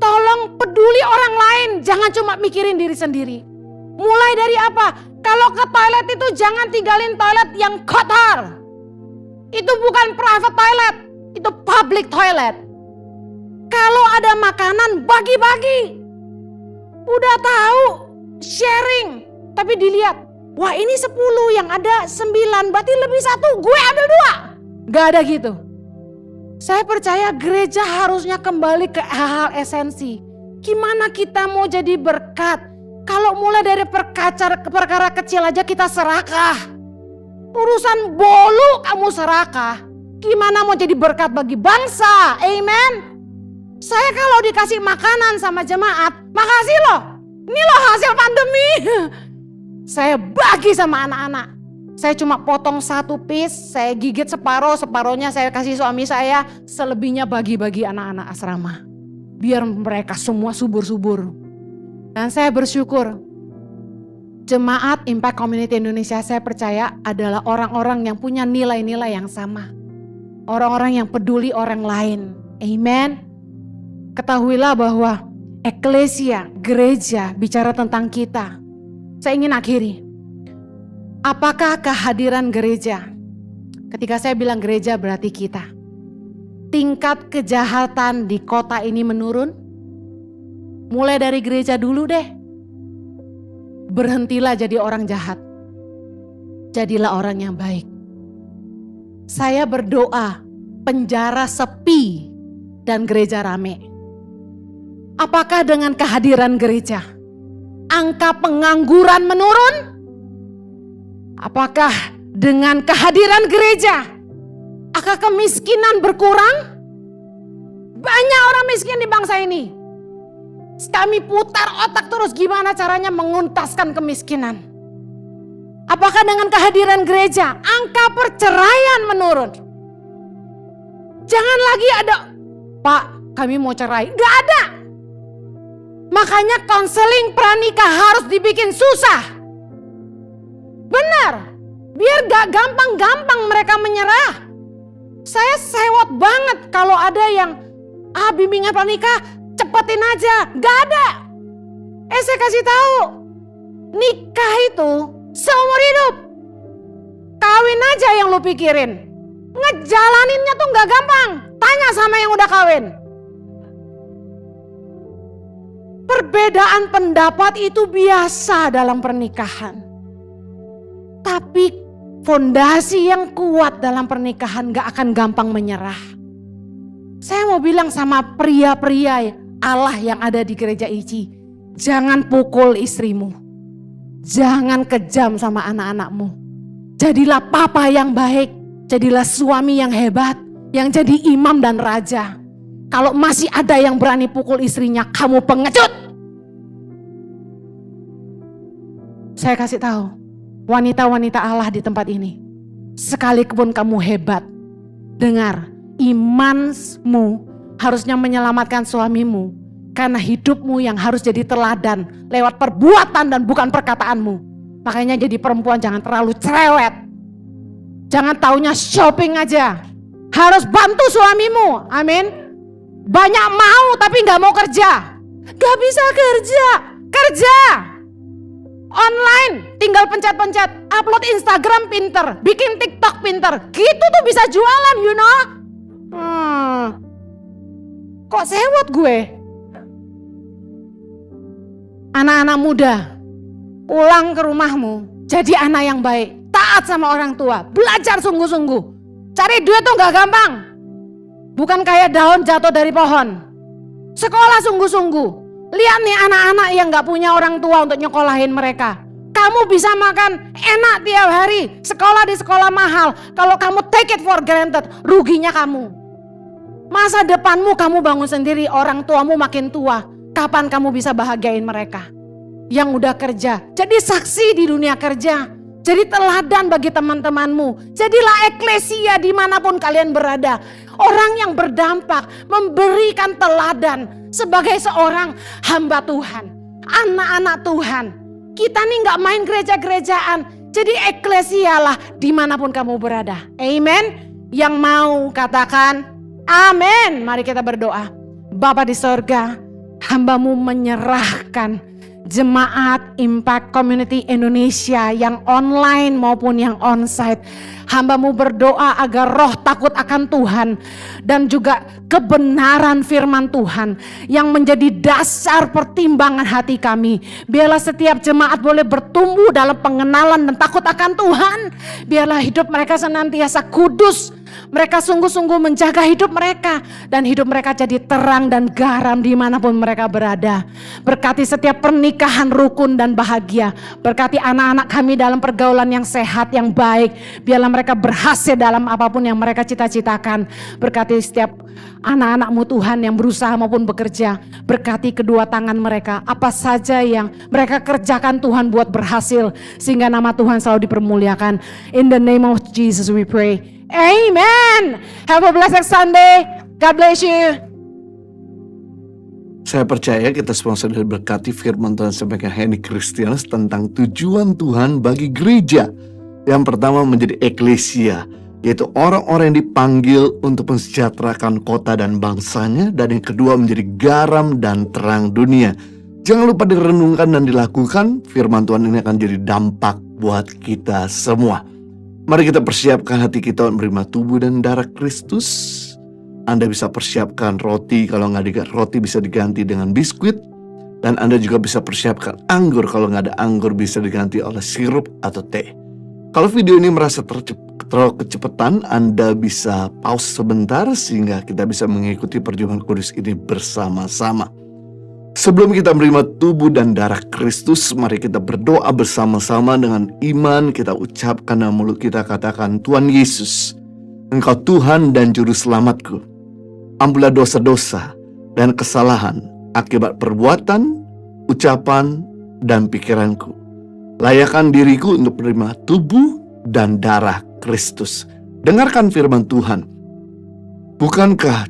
Tolong peduli orang lain. Jangan cuma mikirin diri sendiri. Mulai dari apa? Kalau ke toilet itu jangan tinggalin toilet yang kotor. Itu bukan private toilet, itu public toilet. Kalau ada makanan bagi-bagi. Udah tahu sharing, tapi dilihat, wah ini 10 yang ada 9, berarti lebih 1, gue ambil 2. Gak ada gitu. Saya percaya gereja harusnya kembali ke hal-hal esensi. Gimana kita mau jadi berkat? Kalau mulai dari perkara kecil aja kita serakah. Urusan bolu kamu serakah. Gimana mau jadi berkat bagi bangsa? Amen. Saya kalau dikasih makanan sama jemaat, makasih loh. Ini loh hasil pandemi. Saya bagi sama anak-anak. Saya cuma potong 1 piece, saya gigit separohnya saya kasih suami saya. Selebihnya bagi-bagi anak-anak asrama. Biar mereka semua subur-subur. Dan saya bersyukur jemaat Impact Community Indonesia saya percaya adalah orang-orang yang punya nilai-nilai yang sama. Orang-orang yang peduli orang lain. Amen. Ketahuilah bahwa eklesia, gereja bicara tentang kita. Saya ingin akhiri. Apakah kehadiran gereja? Ketika saya bilang gereja berarti kita. Tingkat kejahatan di kota ini menurun? Mulai dari gereja dulu deh. Berhentilah jadi orang jahat. Jadilah orang yang baik. Saya berdoa penjara sepi dan gereja rame? Apakah dengan kehadiran gereja angka pengangguran menurun? Apakah dengan kehadiran gereja angka kemiskinan berkurang? Banyak orang miskin di bangsa ini. Kami putar otak terus gimana caranya menguntaskan kemiskinan. Apakah dengan kehadiran gereja angka perceraian menurun? Jangan lagi ada, Pak, kami mau cerai. Gak ada. Makanya konseling pranikah harus dibikin susah. Benar. Biar gak gampang-gampang mereka menyerah. Saya sewot banget kalau ada yang bimbingan pranikah cepetin aja. Gak ada. Saya kasih tahu, nikah itu seumur hidup. Kawin aja yang lu pikirin. Ngejalaninnya tuh gak gampang. Tanya sama yang udah kawin. Perbedaan pendapat itu biasa dalam pernikahan. Tapi fondasi yang kuat dalam pernikahan gak akan gampang menyerah. Saya mau bilang sama pria-pria Allah yang ada di gereja ICI, jangan pukul istrimu. Jangan kejam sama anak-anakmu. Jadilah papa yang baik, jadilah suami yang hebat, yang jadi imam dan raja. Kalau masih ada yang berani pukul istrinya, kamu pengecut. Saya kasih tahu, wanita-wanita Allah di tempat ini, sekalipun kamu hebat, dengar, imanmu harusnya menyelamatkan suamimu, karena hidupmu yang harus jadi teladan lewat perbuatan dan bukan perkataanmu. Makanya jadi perempuan jangan terlalu cerewet, jangan taunya shopping aja, harus bantu suamimu. Amin. Banyak mau tapi gak mau kerja, gak bisa kerja online, tinggal pencet-pencet, upload Instagram pinter, bikin TikTok pinter, gitu tuh bisa jualan, you know. Kok sewot gue? Anak-anak muda, pulang ke rumahmu, jadi anak yang baik, taat sama orang tua, belajar sungguh-sungguh. Cari duit tuh gak gampang, bukan kayak daun jatuh dari pohon. Sekolah sungguh-sungguh. Lihat nih anak-anak yang gak punya orang tua untuk nyekolahin mereka. Kamu bisa makan enak tiap hari, sekolah di sekolah mahal. Kalau kamu take it for granted, ruginya kamu. Masa depanmu kamu bangun sendiri, orang tuamu makin tua. Kapan kamu bisa bahagiain mereka? Yang udah kerja, jadi saksi di dunia kerja. Jadi teladan bagi teman-temanmu. Jadilah eklesia dimanapun kalian berada. Orang yang berdampak, memberikan teladan sebagai seorang hamba Tuhan, anak-anak Tuhan. Kita nih gak main gereja-gerejaan, jadi eklesia lah dimanapun kamu berada. Amen. Yang mau katakan amin. Mari kita berdoa. Bapa di sorga, hamba-Mu menyerahkan Jemaat Impact Community Indonesia yang online maupun yang onsite. Hamba-Mu berdoa agar roh takut akan Tuhan dan juga kebenaran firman Tuhan yang menjadi dasar pertimbangan hati kami. Biarlah setiap jemaat boleh bertumbuh dalam pengenalan dan takut akan Tuhan. Biarlah hidup mereka senantiasa kudus. Mereka sungguh-sungguh menjaga hidup mereka dan hidup mereka jadi terang dan garam dimanapun mereka berada. Berkati setiap pernikahan rukun dan bahagia. Berkati anak-anak kami dalam pergaulan yang sehat, yang baik. Biarlah mereka berhasil dalam apapun yang mereka cita-citakan. Berkati setiap anak-anak-Mu Tuhan yang berusaha maupun bekerja. Berkati kedua tangan mereka. Apa saja yang mereka kerjakan Tuhan buat berhasil, sehingga nama Tuhan selalu dipermuliakan. In the name of Jesus we pray. Amen. Have a blessed Sunday. God bless you. Saya percaya kita semua sudah berkati firman Tuhan sebagai Henry Kristianus tentang tujuan Tuhan bagi gereja. Yang pertama menjadi eklesia, yaitu orang-orang yang dipanggil untuk mensejahterakan kota dan bangsanya. Dan yang kedua menjadi garam dan terang dunia. Jangan lupa direnungkan dan dilakukan. Firman Tuhan ini akan jadi dampak buat kita semua. Mari kita persiapkan hati kita untuk menerima tubuh dan darah Kristus. Anda bisa persiapkan roti, kalau nggak roti bisa diganti dengan biskuit. Dan Anda juga bisa persiapkan anggur, kalau nggak ada anggur bisa diganti oleh sirup atau teh. Kalau video ini merasa terlalu kecepatan, Anda bisa pause sebentar sehingga kita bisa mengikuti perjumpaan kudus ini bersama-sama. Sebelum kita menerima tubuh dan darah Kristus, mari kita berdoa bersama-sama. Dengan iman kita ucapkan dalam mulut kita, katakan, Tuhan Yesus, Engkau Tuhan dan Juru Selamatku. Ampunilah dosa-dosa dan kesalahan akibat perbuatan, ucapan, dan pikiranku. Layakkan diriku untuk menerima tubuh dan darah Kristus. Dengarkan firman Tuhan. Bukankah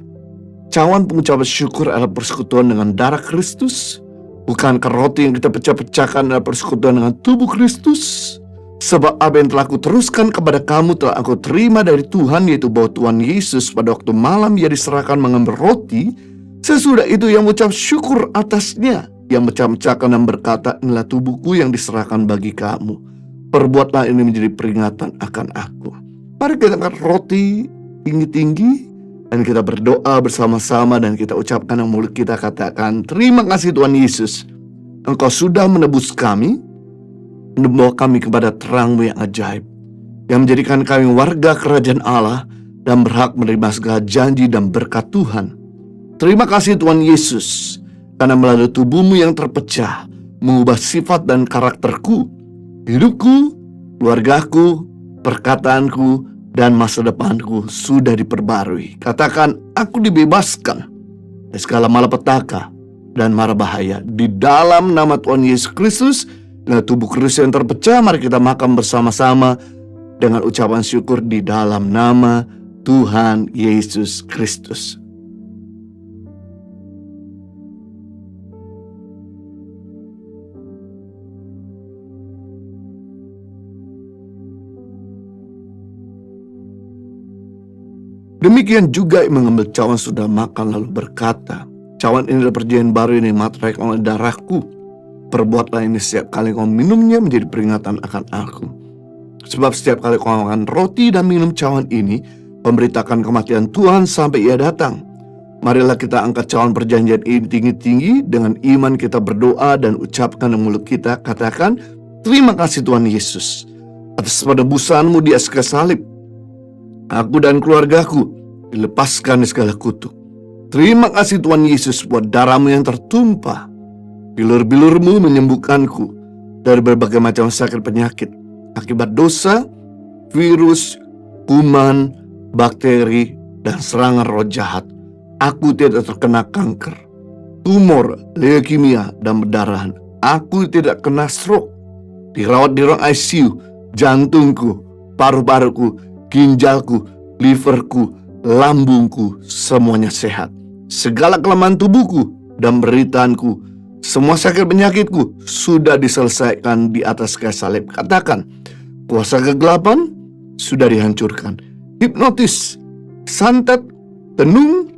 cawan pengucapan syukur adalah persekutuan dengan darah Kristus? Bukankah roti yang kita pecah-pecahkan adalah persekutuan dengan tubuh Kristus? Sebab apa yang telah aku teruskan kepada kamu telah aku terima dari Tuhan, yaitu bahwa Tuhan Yesus pada waktu malam ia diserahkan mengambil roti. Sesudah itu ia mengucap syukur atasnya. Ia mecah-mecahkan dan berkata, inilah tubuhku yang diserahkan bagi kamu. Perbuatlah ini menjadi peringatan akan aku. Mari kita angkat roti tinggi-tinggi dan kita berdoa bersama-sama dan kita ucapkan yang mulut kita, katakan, terima kasih Tuhan Yesus. Engkau sudah menebus kami, membawa kami kepada terang-Mu yang ajaib, yang menjadikan kami warga kerajaan Allah dan berhak menerima segala janji dan berkat Tuhan. Terima kasih Tuhan Yesus, karena melalui tubuh-Mu yang terpecah, mengubah sifat dan karakterku, hidupku, keluargaku, perkataanku, dan masa depanku sudah diperbarui. Katakan, aku dibebaskan dari segala malapetaka dan mara bahaya. Di dalam nama Tuhan Yesus Kristus, dengan tubuh Kristus yang terpecah, mari kita makan bersama-sama dengan ucapan syukur di dalam nama Tuhan Yesus Kristus. Demikian juga yang mengambil cawan sudah makan lalu berkata, cawan ini adalah perjanjian baru ini materai oleh darahku. Perbuatlah ini setiap kali kau minumnya menjadi peringatan akan aku. Sebab setiap kali kau makan roti dan minum cawan ini, memberitakan kematian Tuhan sampai ia datang. Marilah kita angkat cawan perjanjian ini tinggi-tinggi. Dengan iman kita berdoa dan ucapkan dalam mulut kita, katakan, terima kasih Tuhan Yesus atas penebusan-Mu di atas kayu salib. Aku dan keluargaku dilepaskan dari segala kutuk. Terima kasih Tuhan Yesus buat darah-Mu yang tertumpah. Bilur-bilur-Mu menyembuhkanku dari berbagai macam sakit penyakit akibat dosa, virus, kuman, bakteri, dan serangan roh jahat. Aku tidak terkena kanker, tumor, leukemia, dan perdarahan. Aku tidak kena stroke, dirawat di ruang ICU, jantungku, paru-paruku, ginjalku, liverku, lambungku, semuanya sehat. Segala kelemahan tubuhku dan penderitaanku, semua sakit penyakitku sudah diselesaikan di atas kayu salib. Katakan, kuasa kegelapan sudah dihancurkan. Hipnotis, santet, tenung,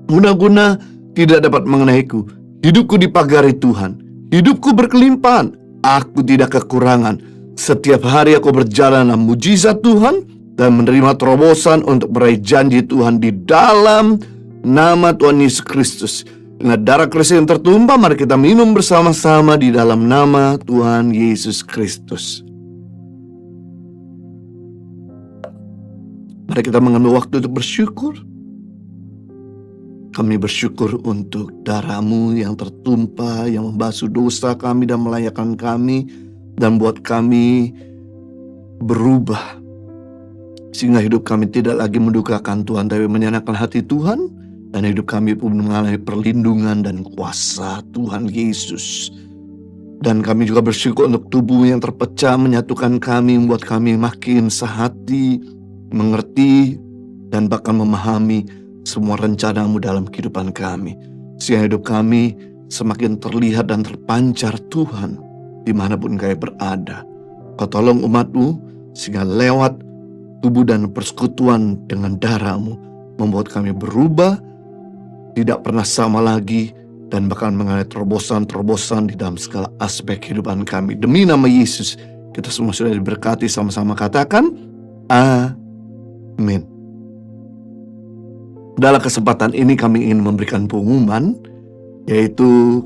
guna-guna tidak dapat mengenaiku. Hidupku dipagari Tuhan. Hidupku berkelimpahan. Aku tidak kekurangan. Setiap hari aku berjalan dalam mujizat Tuhan dan menerima terobosan untuk meraih janji Tuhan di dalam nama Tuhan Yesus Kristus. Dengan darah Kristus yang tertumpah, mari kita minum bersama-sama di dalam nama Tuhan Yesus Kristus. Mari kita mengambil waktu untuk bersyukur. Kami bersyukur untuk darah-Mu yang tertumpah, yang membasuh dosa kami dan melayakkan kami, dan buat kami berubah, sehingga hidup kami tidak lagi mendukakan Tuhan, tapi menyenangkan hati Tuhan. Dan hidup kami pun mengalami perlindungan dan kuasa Tuhan Yesus. Dan kami juga bersyukur untuk tubuh yang terpecah, menyatukan kami, membuat kami makin sehati, mengerti, dan bahkan memahami semua rencana-Mu dalam kehidupan kami. Sehingga hidup kami semakin terlihat dan terpancar Tuhan, dimanapun kami berada. Kau tolong umat-Mu, sehingga lewat tubuh dan persekutuan dengan darah-Mu, membuat kami berubah, tidak pernah sama lagi, dan bahkan mengalami terobosan-terobosan di dalam segala aspek kehidupan kami. Demi nama Yesus, kita semua sudah diberkati, sama-sama katakan, amin. Dalam kesempatan ini kami ingin memberikan pengumuman, yaitu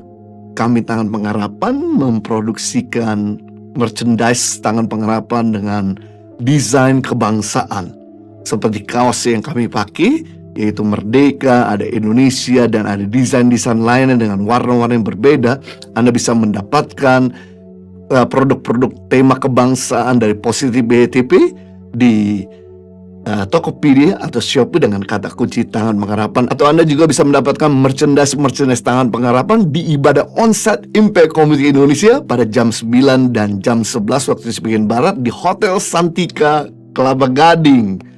kami Tangan Pengharapan memproduksikan merchandise Tangan Pengharapan dengan desain kebangsaan. Seperti kaos yang kami pakai, yaitu Merdeka, ada Indonesia, dan ada desain-desain lainnya dengan warna-warna yang berbeda. Anda bisa mendapatkan produk-produk tema kebangsaan dari Positif BTP di Tokopedia atau Shopee dengan kata kunci Tangan Pengharapan. Atau Anda juga bisa mendapatkan merchandise Tangan Pengharapan di ibadah onsite Impact Community Indonesia pada jam 9 dan jam 11 waktu sebagian barat di Hotel Santika Kelapa Gading.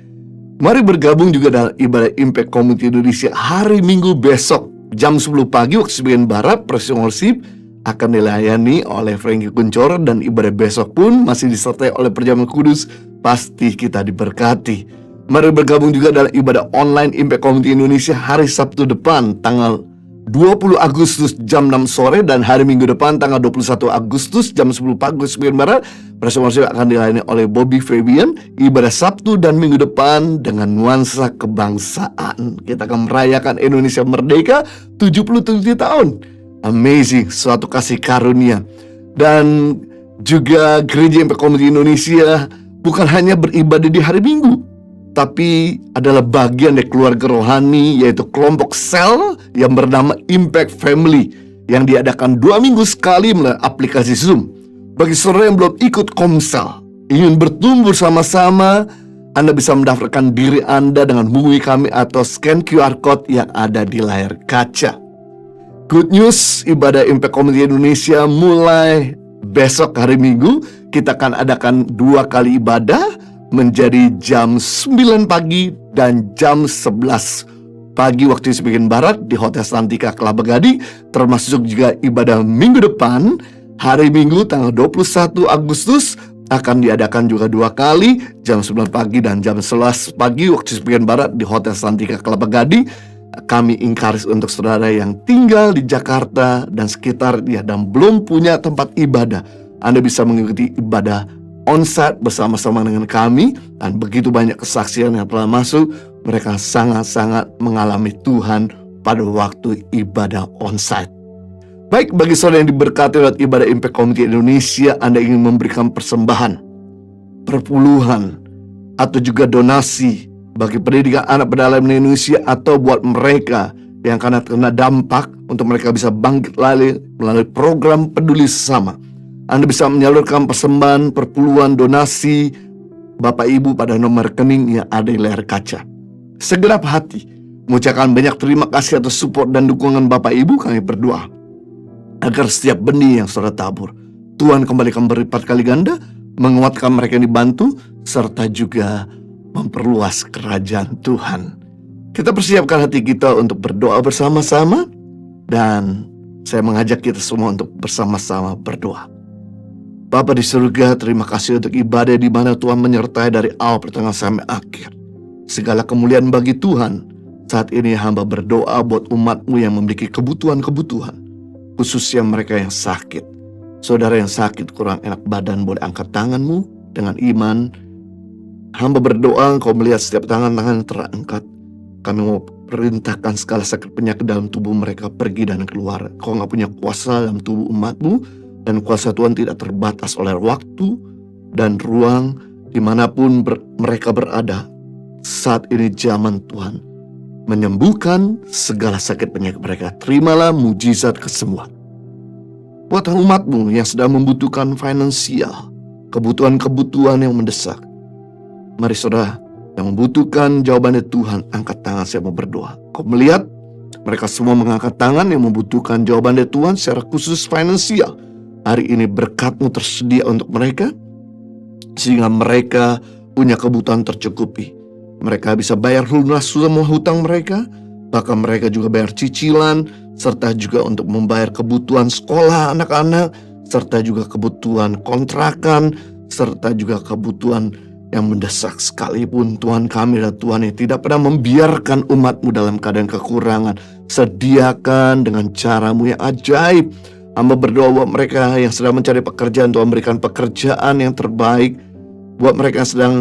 Mari bergabung juga dalam ibadah Impact Community Indonesia hari Minggu besok jam 10 pagi waktu sebagian barat. Praise Worship akan dilayani oleh Frankie Kuncoro, dan ibadah besok pun masih disertai oleh perjamuan kudus. Pasti kita diberkati. Mari bergabung juga dalam ibadah online Impact Community Indonesia hari Sabtu depan tanggal 20 Agustus jam 6 sore, dan hari Minggu depan tanggal 21 Agustus jam 10 pagi sebagian barat. Praise akan dilayani oleh Bobby Fabian. Ibadah Sabtu dan Minggu depan dengan nuansa kebangsaan. Kita akan merayakan Indonesia merdeka 77 tahun. Amazing, suatu kasih karunia. Dan juga Gereja Impact Community Indonesia bukan hanya beribadah di hari Minggu, tapi adalah bagian dari keluarga rohani, yaitu kelompok sel yang bernama Impact Family, yang diadakan 2 minggu sekali melalui aplikasi Zoom. Bagi saudara yang belum ikut Komsel, ingin bertumbuh sama-sama, Anda bisa mendaftarkan diri Anda dengan hubungi kami atau scan QR Code yang ada di layar kaca. Good news, ibadah Impact Community Indonesia mulai besok hari Minggu. Kita akan adakan 2 kali ibadah menjadi jam 9 pagi dan jam 11 pagi waktu sebagian barat di Hotel Santika Kelapa Gading. Termasuk juga ibadah minggu depan, hari Minggu tanggal 21 Agustus akan diadakan juga 2 kali, jam 9 pagi dan jam 11 pagi waktu sebagian barat di Hotel Santika Kelapa Gading. Kami encourage untuk saudara yang tinggal di Jakarta dan sekitarnya dan belum punya tempat ibadah, Anda bisa mengikuti ibadah onsite bersama-sama dengan kami. Dan begitu banyak kesaksian yang telah masuk, mereka sangat-sangat mengalami Tuhan pada waktu ibadah onsite. Baik, bagi saudara yang diberkati lewat ibadah Impact Community Indonesia, Anda ingin memberikan persembahan, perpuluhan, atau juga donasi bagi pendidikan anak pedalaman Indonesia, atau buat mereka yang kena dampak untuk mereka bisa bangkit lagi melalui program peduli sesama, Anda bisa menyalurkan persembahan, perpuluhan, donasi Bapak Ibu pada nomor rekening yang ada di layar kaca. Segenap hati mengucapkan banyak terima kasih atas support dan dukungan Bapak Ibu. Kami berdoa agar setiap benih yang saudara tabur, Tuhan kembalikan berlipat kali ganda, menguatkan mereka yang dibantu, serta juga memperluas kerajaan Tuhan. Kita persiapkan hati kita untuk berdoa bersama-sama, dan saya mengajak kita semua untuk bersama-sama berdoa. Bapa di surga, terima kasih untuk ibadah di mana Tuhan menyertai dari awal pertengahan sampai akhir. Segala kemuliaan bagi Tuhan. Saat ini hamba berdoa buat umat-Mu yang memiliki kebutuhan-kebutuhan, khususnya mereka yang sakit. Saudara yang sakit kurang enak badan, boleh angkat tangan-Mu dengan iman. Hamba berdoa Engkau melihat setiap tangan-tangan yang terangkat. Kami mau perintahkan segala sakit penyakit dalam tubuh mereka pergi dan keluar. Kau gak punya kuasa dalam tubuh umat-Mu, dan kuasa Tuhan tidak terbatas oleh waktu dan ruang dimanapun mereka berada. Saat ini zaman Tuhan menyembuhkan segala sakit penyakit mereka. Terimalah mujizat kesembuhan. Buat umat-Mu yang sedang membutuhkan finansial, kebutuhan-kebutuhan yang mendesak, mari saudara yang membutuhkan jawaban dari Tuhan, angkat tangan, saya mau berdoa. Kau melihat mereka semua mengangkat tangan yang membutuhkan jawaban dari Tuhan secara khusus finansial. Hari ini berkat-Mu tersedia untuk mereka, sehingga mereka punya kebutuhan tercukupi. Mereka bisa bayar lunas semua hutang mereka, bahkan mereka juga bayar cicilan, serta juga untuk membayar kebutuhan sekolah anak-anak, serta juga kebutuhan kontrakan, serta juga kebutuhan yang mendesak. Sekalipun Tuhan kami adalah Tuhan yang tidak pernah membiarkan umat-Mu dalam keadaan kekurangan. Sediakan dengan cara-Mu yang ajaib. Hamba berdoa buat mereka yang sedang mencari pekerjaan, Tuhan berikan pekerjaan yang terbaik. Buat mereka yang sedang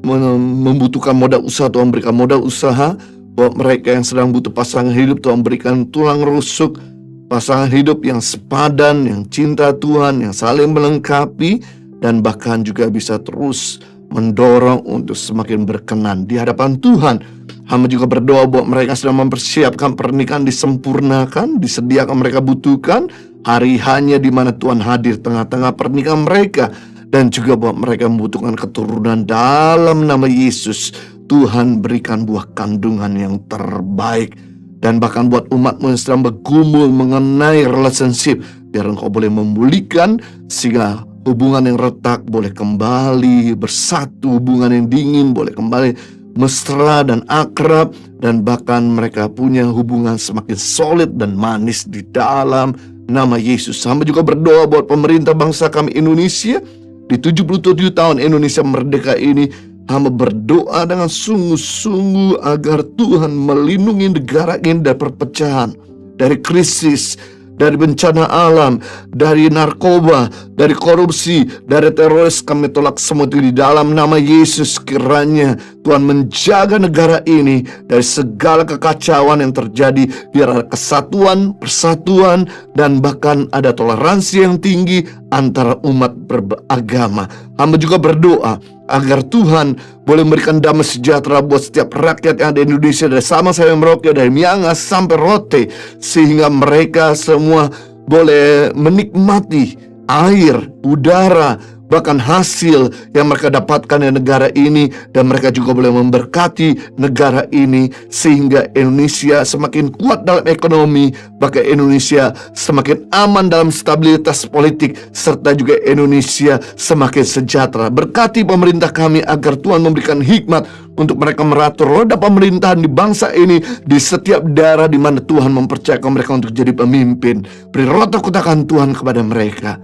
membutuhkan modal usaha, Tuhan berikan modal usaha. Buat mereka yang sedang butuh pasangan hidup, Tuhan berikan tulang rusuk, pasangan hidup yang sepadan, yang cinta Tuhan, yang saling melengkapi, dan bahkan juga bisa terus mendorong untuk semakin berkenan di hadapan Tuhan. Hamba juga berdoa buat mereka sedang mempersiapkan pernikahan disempurnakan, disediakan mereka butuhkan, hari hanya di mana Tuhan hadir tengah-tengah pernikahan mereka. Dan juga buat mereka membutuhkan keturunan dalam nama Yesus, Tuhan berikan buah kandungan yang terbaik. Dan bahkan buat umatmu yang sedang bergumul mengenai relationship, biar engkau boleh memulihkan sehingga hubungan yang retak boleh kembali bersatu, hubungan yang dingin boleh kembali mesra dan akrab, dan bahkan mereka punya hubungan semakin solid dan manis di dalam nama Yesus. Hamba juga berdoa buat pemerintah bangsa kami Indonesia. Di 77 tahun Indonesia merdeka ini, hamba berdoa dengan sungguh-sungguh agar Tuhan melindungi negara ini dari perpecahan, dari krisis, dari bencana alam, dari narkoba, dari korupsi, dari teroris. Kami tolak semua itu di dalam nama Yesus. Kiranya Tuhan menjaga negara ini dari segala kekacauan yang terjadi. Biar ada kesatuan, persatuan, dan bahkan ada toleransi yang tinggi antara umat beragama. Hamba juga berdoa agar Tuhan boleh memberikan damai sejahtera buat setiap rakyat yang ada di Indonesia, dari Sabang sampai Merauke, dari Miangas sampai Rote, sehingga mereka semua boleh menikmati air, udara, bahkan hasil yang mereka dapatkan di negara ini, dan mereka juga boleh memberkati negara ini sehingga Indonesia semakin kuat dalam ekonomi, bahkan Indonesia semakin aman dalam stabilitas politik, serta juga Indonesia semakin sejahtera. Berkati pemerintah kami agar Tuhan memberikan hikmat untuk mereka meratur roda pemerintahan di bangsa ini, di setiap daerah di mana Tuhan mempercayakan mereka untuk jadi pemimpin. Beri roh takut akan Tuhan kepada mereka.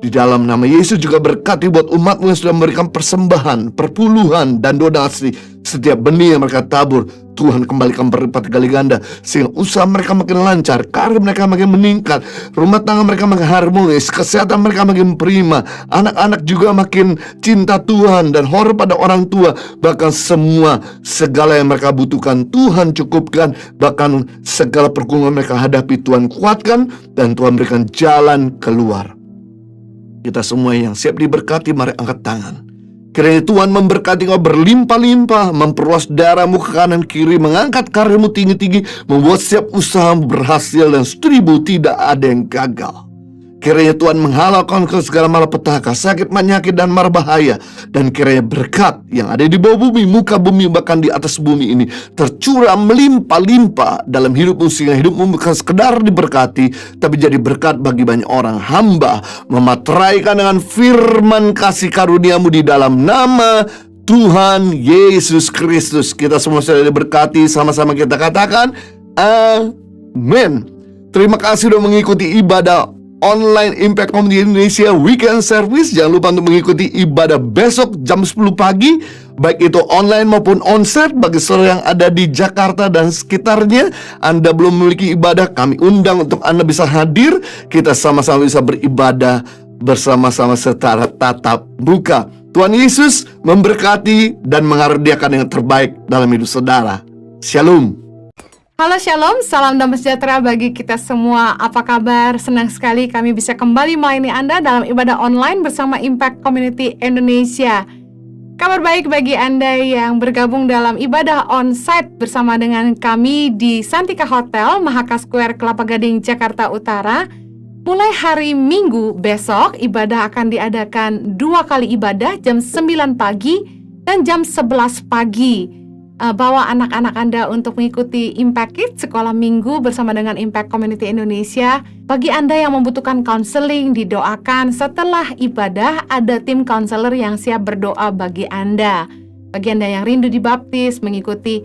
Di dalam nama Yesus juga berkati buat umatmu yang sudah memberikan persembahan, perpuluhan, dan donasi. Setiap benih yang mereka tabur, Tuhan kembalikan berlipat kali ganda, sehingga usaha mereka makin lancar, karir mereka makin meningkat, rumah tangga mereka makin harmonis, kesehatan mereka makin prima, anak-anak juga makin cinta Tuhan dan hormat pada orang tua. Bahkan semua segala yang mereka butuhkan Tuhan cukupkan. Bahkan segala pergumulan mereka hadapi Tuhan kuatkan, dan Tuhan berikan jalan keluar. Kita semua yang siap diberkati, mari angkat tangan. Kiranya Tuhan memberkati kau berlimpah-limpah, memperluas darahmu ke kanan kiri, mengangkat karirmu tinggi-tinggi, membuat setiap usahamu berhasil dan 1000 tidak ada yang gagal. Kiranya Tuhan menghalaukan ke segala malapetaka, sakit, penyakit, dan mara bahaya. Dan kiranya berkat yang ada di bawah bumi, muka bumi, bahkan di atas bumi ini tercurah melimpah-limpah dalam hidupmu, sehingga hidupmu bukan sekedar diberkati, tapi jadi berkat bagi banyak orang. Hamba memateraikan dengan firman kasih karuniamu di dalam nama Tuhan Yesus Kristus. Kita semua sudah diberkati, sama-sama kita katakan amin. Terima kasih sudah mengikuti ibadah online Impact Community Indonesia Weekend Service. Jangan lupa untuk mengikuti ibadah besok jam 10 pagi, baik itu online maupun onsite. Bagi saudara yang ada di Jakarta dan sekitarnya, Anda belum memiliki ibadah, kami undang untuk Anda bisa hadir. Kita sama-sama bisa beribadah bersama-sama secara tatap muka. Tuhan Yesus memberkati dan mengaruniakan yang terbaik dalam hidup saudara. Shalom. Halo Shalom, salam damai sejahtera bagi kita semua. Apa kabar? Senang sekali kami bisa kembali melayani Anda dalam ibadah online bersama Impact Community Indonesia. Kabar baik bagi Anda yang bergabung dalam ibadah onsite bersama dengan kami di Santika Hotel, Mahaka Square, Kelapa Gading, Jakarta Utara. Mulai hari Minggu besok, ibadah akan diadakan 2 kali ibadah, jam 9 pagi dan jam 11 pagi. Bawa anak-anak Anda untuk mengikuti Impact Kids Sekolah Minggu bersama dengan Impact Community Indonesia. Bagi Anda yang membutuhkan konseling, didoakan. Setelah ibadah, ada tim konselor yang siap berdoa bagi Anda. Bagi Anda yang rindu dibaptis, mengikuti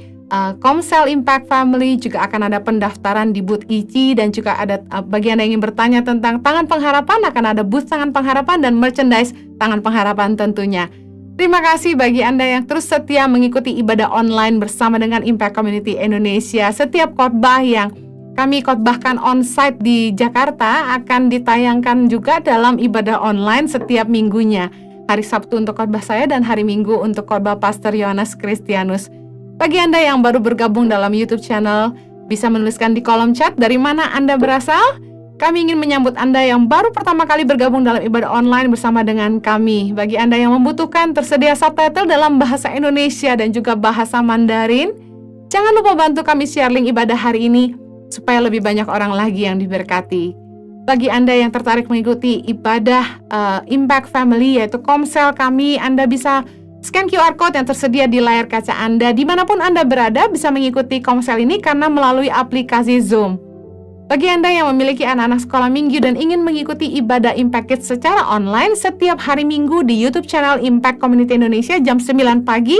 Komsel Impact Family, juga akan ada pendaftaran di booth ICI. Dan juga ada bagi Anda yang ingin bertanya tentang Tangan Pengharapan, akan ada booth Tangan Pengharapan dan merchandise Tangan Pengharapan tentunya. Terima kasih bagi Anda yang terus setia mengikuti ibadah online bersama dengan Impact Community Indonesia. Setiap khotbah yang kami khotbahkan onsite di Jakarta akan ditayangkan juga dalam ibadah online setiap minggunya. Hari Sabtu untuk khotbah saya dan hari Minggu untuk khotbah Pastor Yohanes Kristianus. Bagi Anda yang baru bergabung dalam YouTube channel, bisa menuliskan di kolom chat dari mana Anda berasal. Kami ingin menyambut Anda yang baru pertama kali bergabung dalam ibadah online bersama dengan kami. Bagi Anda yang membutuhkan, tersedia subtitle dalam bahasa Indonesia dan juga bahasa Mandarin. Jangan lupa bantu kami share link ibadah hari ini supaya lebih banyak orang lagi yang diberkati. Bagi Anda yang tertarik mengikuti ibadah Impact Family, yaitu Komsel kami, Anda bisa scan QR Code yang tersedia di layar kaca Anda. Dimanapun Anda berada bisa mengikuti Komsel ini karena melalui aplikasi Zoom. Bagi Anda yang memiliki anak-anak sekolah minggu dan ingin mengikuti ibadah Impact Kids secara online, setiap hari Minggu di YouTube channel Impact Community Indonesia jam 9 pagi,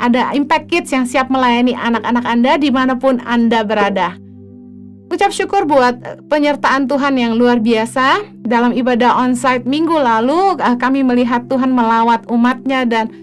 ada Impact Kids yang siap melayani anak-anak Anda dimanapun Anda berada. Ucap syukur buat penyertaan Tuhan yang luar biasa. Dalam ibadah onsite minggu lalu, kami melihat Tuhan melawat umatnya dan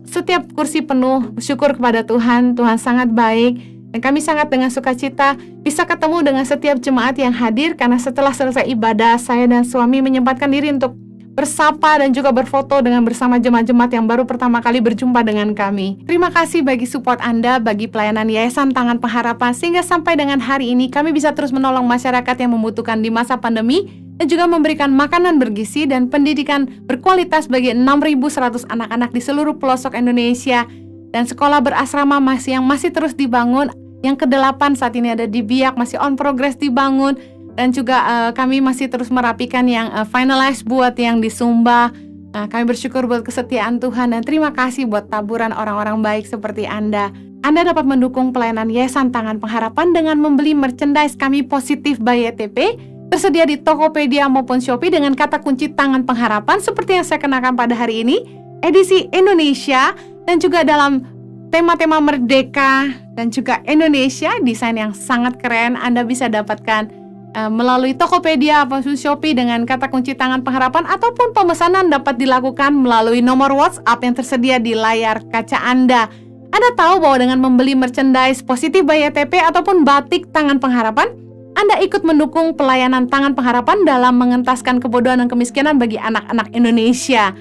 setiap kursi penuh. Syukur kepada Tuhan, Tuhan sangat baik. Dan kami sangat dengan sukacita bisa ketemu dengan setiap jemaat yang hadir, karena setelah selesai ibadah, saya dan suami menyempatkan diri untuk bersapa dan juga berfoto dengan bersama jemaat-jemaat yang baru pertama kali berjumpa dengan kami. Terima kasih bagi support Anda, bagi pelayanan Yayasan Tangan Pengharapan, sehingga sampai dengan hari ini kami bisa terus menolong masyarakat yang membutuhkan di masa pandemi, dan juga memberikan makanan bergizi dan pendidikan berkualitas bagi 6.100 anak-anak di seluruh pelosok Indonesia. Dan sekolah berasrama yang masih terus dibangun. Yang ke-8 saat ini ada di Biak, masih on progress dibangun. Dan juga kami masih terus merapikan yang finalize buat yang di Sumba. Kami bersyukur buat kesetiaan Tuhan dan terima kasih buat taburan orang-orang baik seperti Anda. Anda dapat mendukung pelayanan Yayasan Tangan Pengharapan dengan membeli merchandise kami Positif by YTP. Tersedia di Tokopedia maupun Shopee dengan kata kunci Tangan Pengharapan seperti yang saya kenakan pada hari ini, edisi Indonesia, dan juga dalam tema-tema Merdeka dan juga Indonesia, desain yang sangat keren. Anda bisa dapatkan melalui Tokopedia maupun Shopee dengan kata kunci Tangan Pengharapan, ataupun pemesanan dapat dilakukan melalui nomor WhatsApp yang tersedia di layar kaca Anda. Anda tahu bahwa dengan membeli merchandise Positif by YTP ataupun batik Tangan Pengharapan, Anda ikut mendukung pelayanan Tangan Pengharapan dalam mengentaskan kebodohan dan kemiskinan bagi anak-anak Indonesia.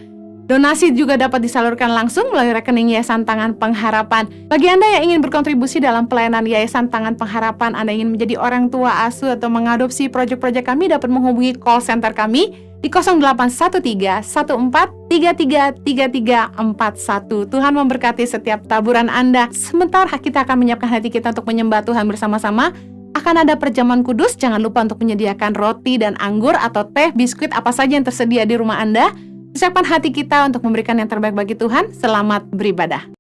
Donasi juga dapat disalurkan langsung melalui rekening Yayasan Tangan Pengharapan. Bagi Anda yang ingin berkontribusi dalam pelayanan Yayasan Tangan Pengharapan, Anda ingin menjadi orang tua asuh atau mengadopsi proyek-proyek kami, dapat menghubungi call center kami di 0813 14 33 3341. Tuhan memberkati setiap taburan Anda. Sebentar kita akan menyiapkan hati kita untuk menyembah Tuhan bersama-sama. Akan ada perjamuan kudus, jangan lupa untuk menyediakan roti dan anggur atau teh, biskuit, apa saja yang tersedia di rumah Anda. Persiapkan hati kita untuk memberikan yang terbaik bagi Tuhan. Selamat beribadah.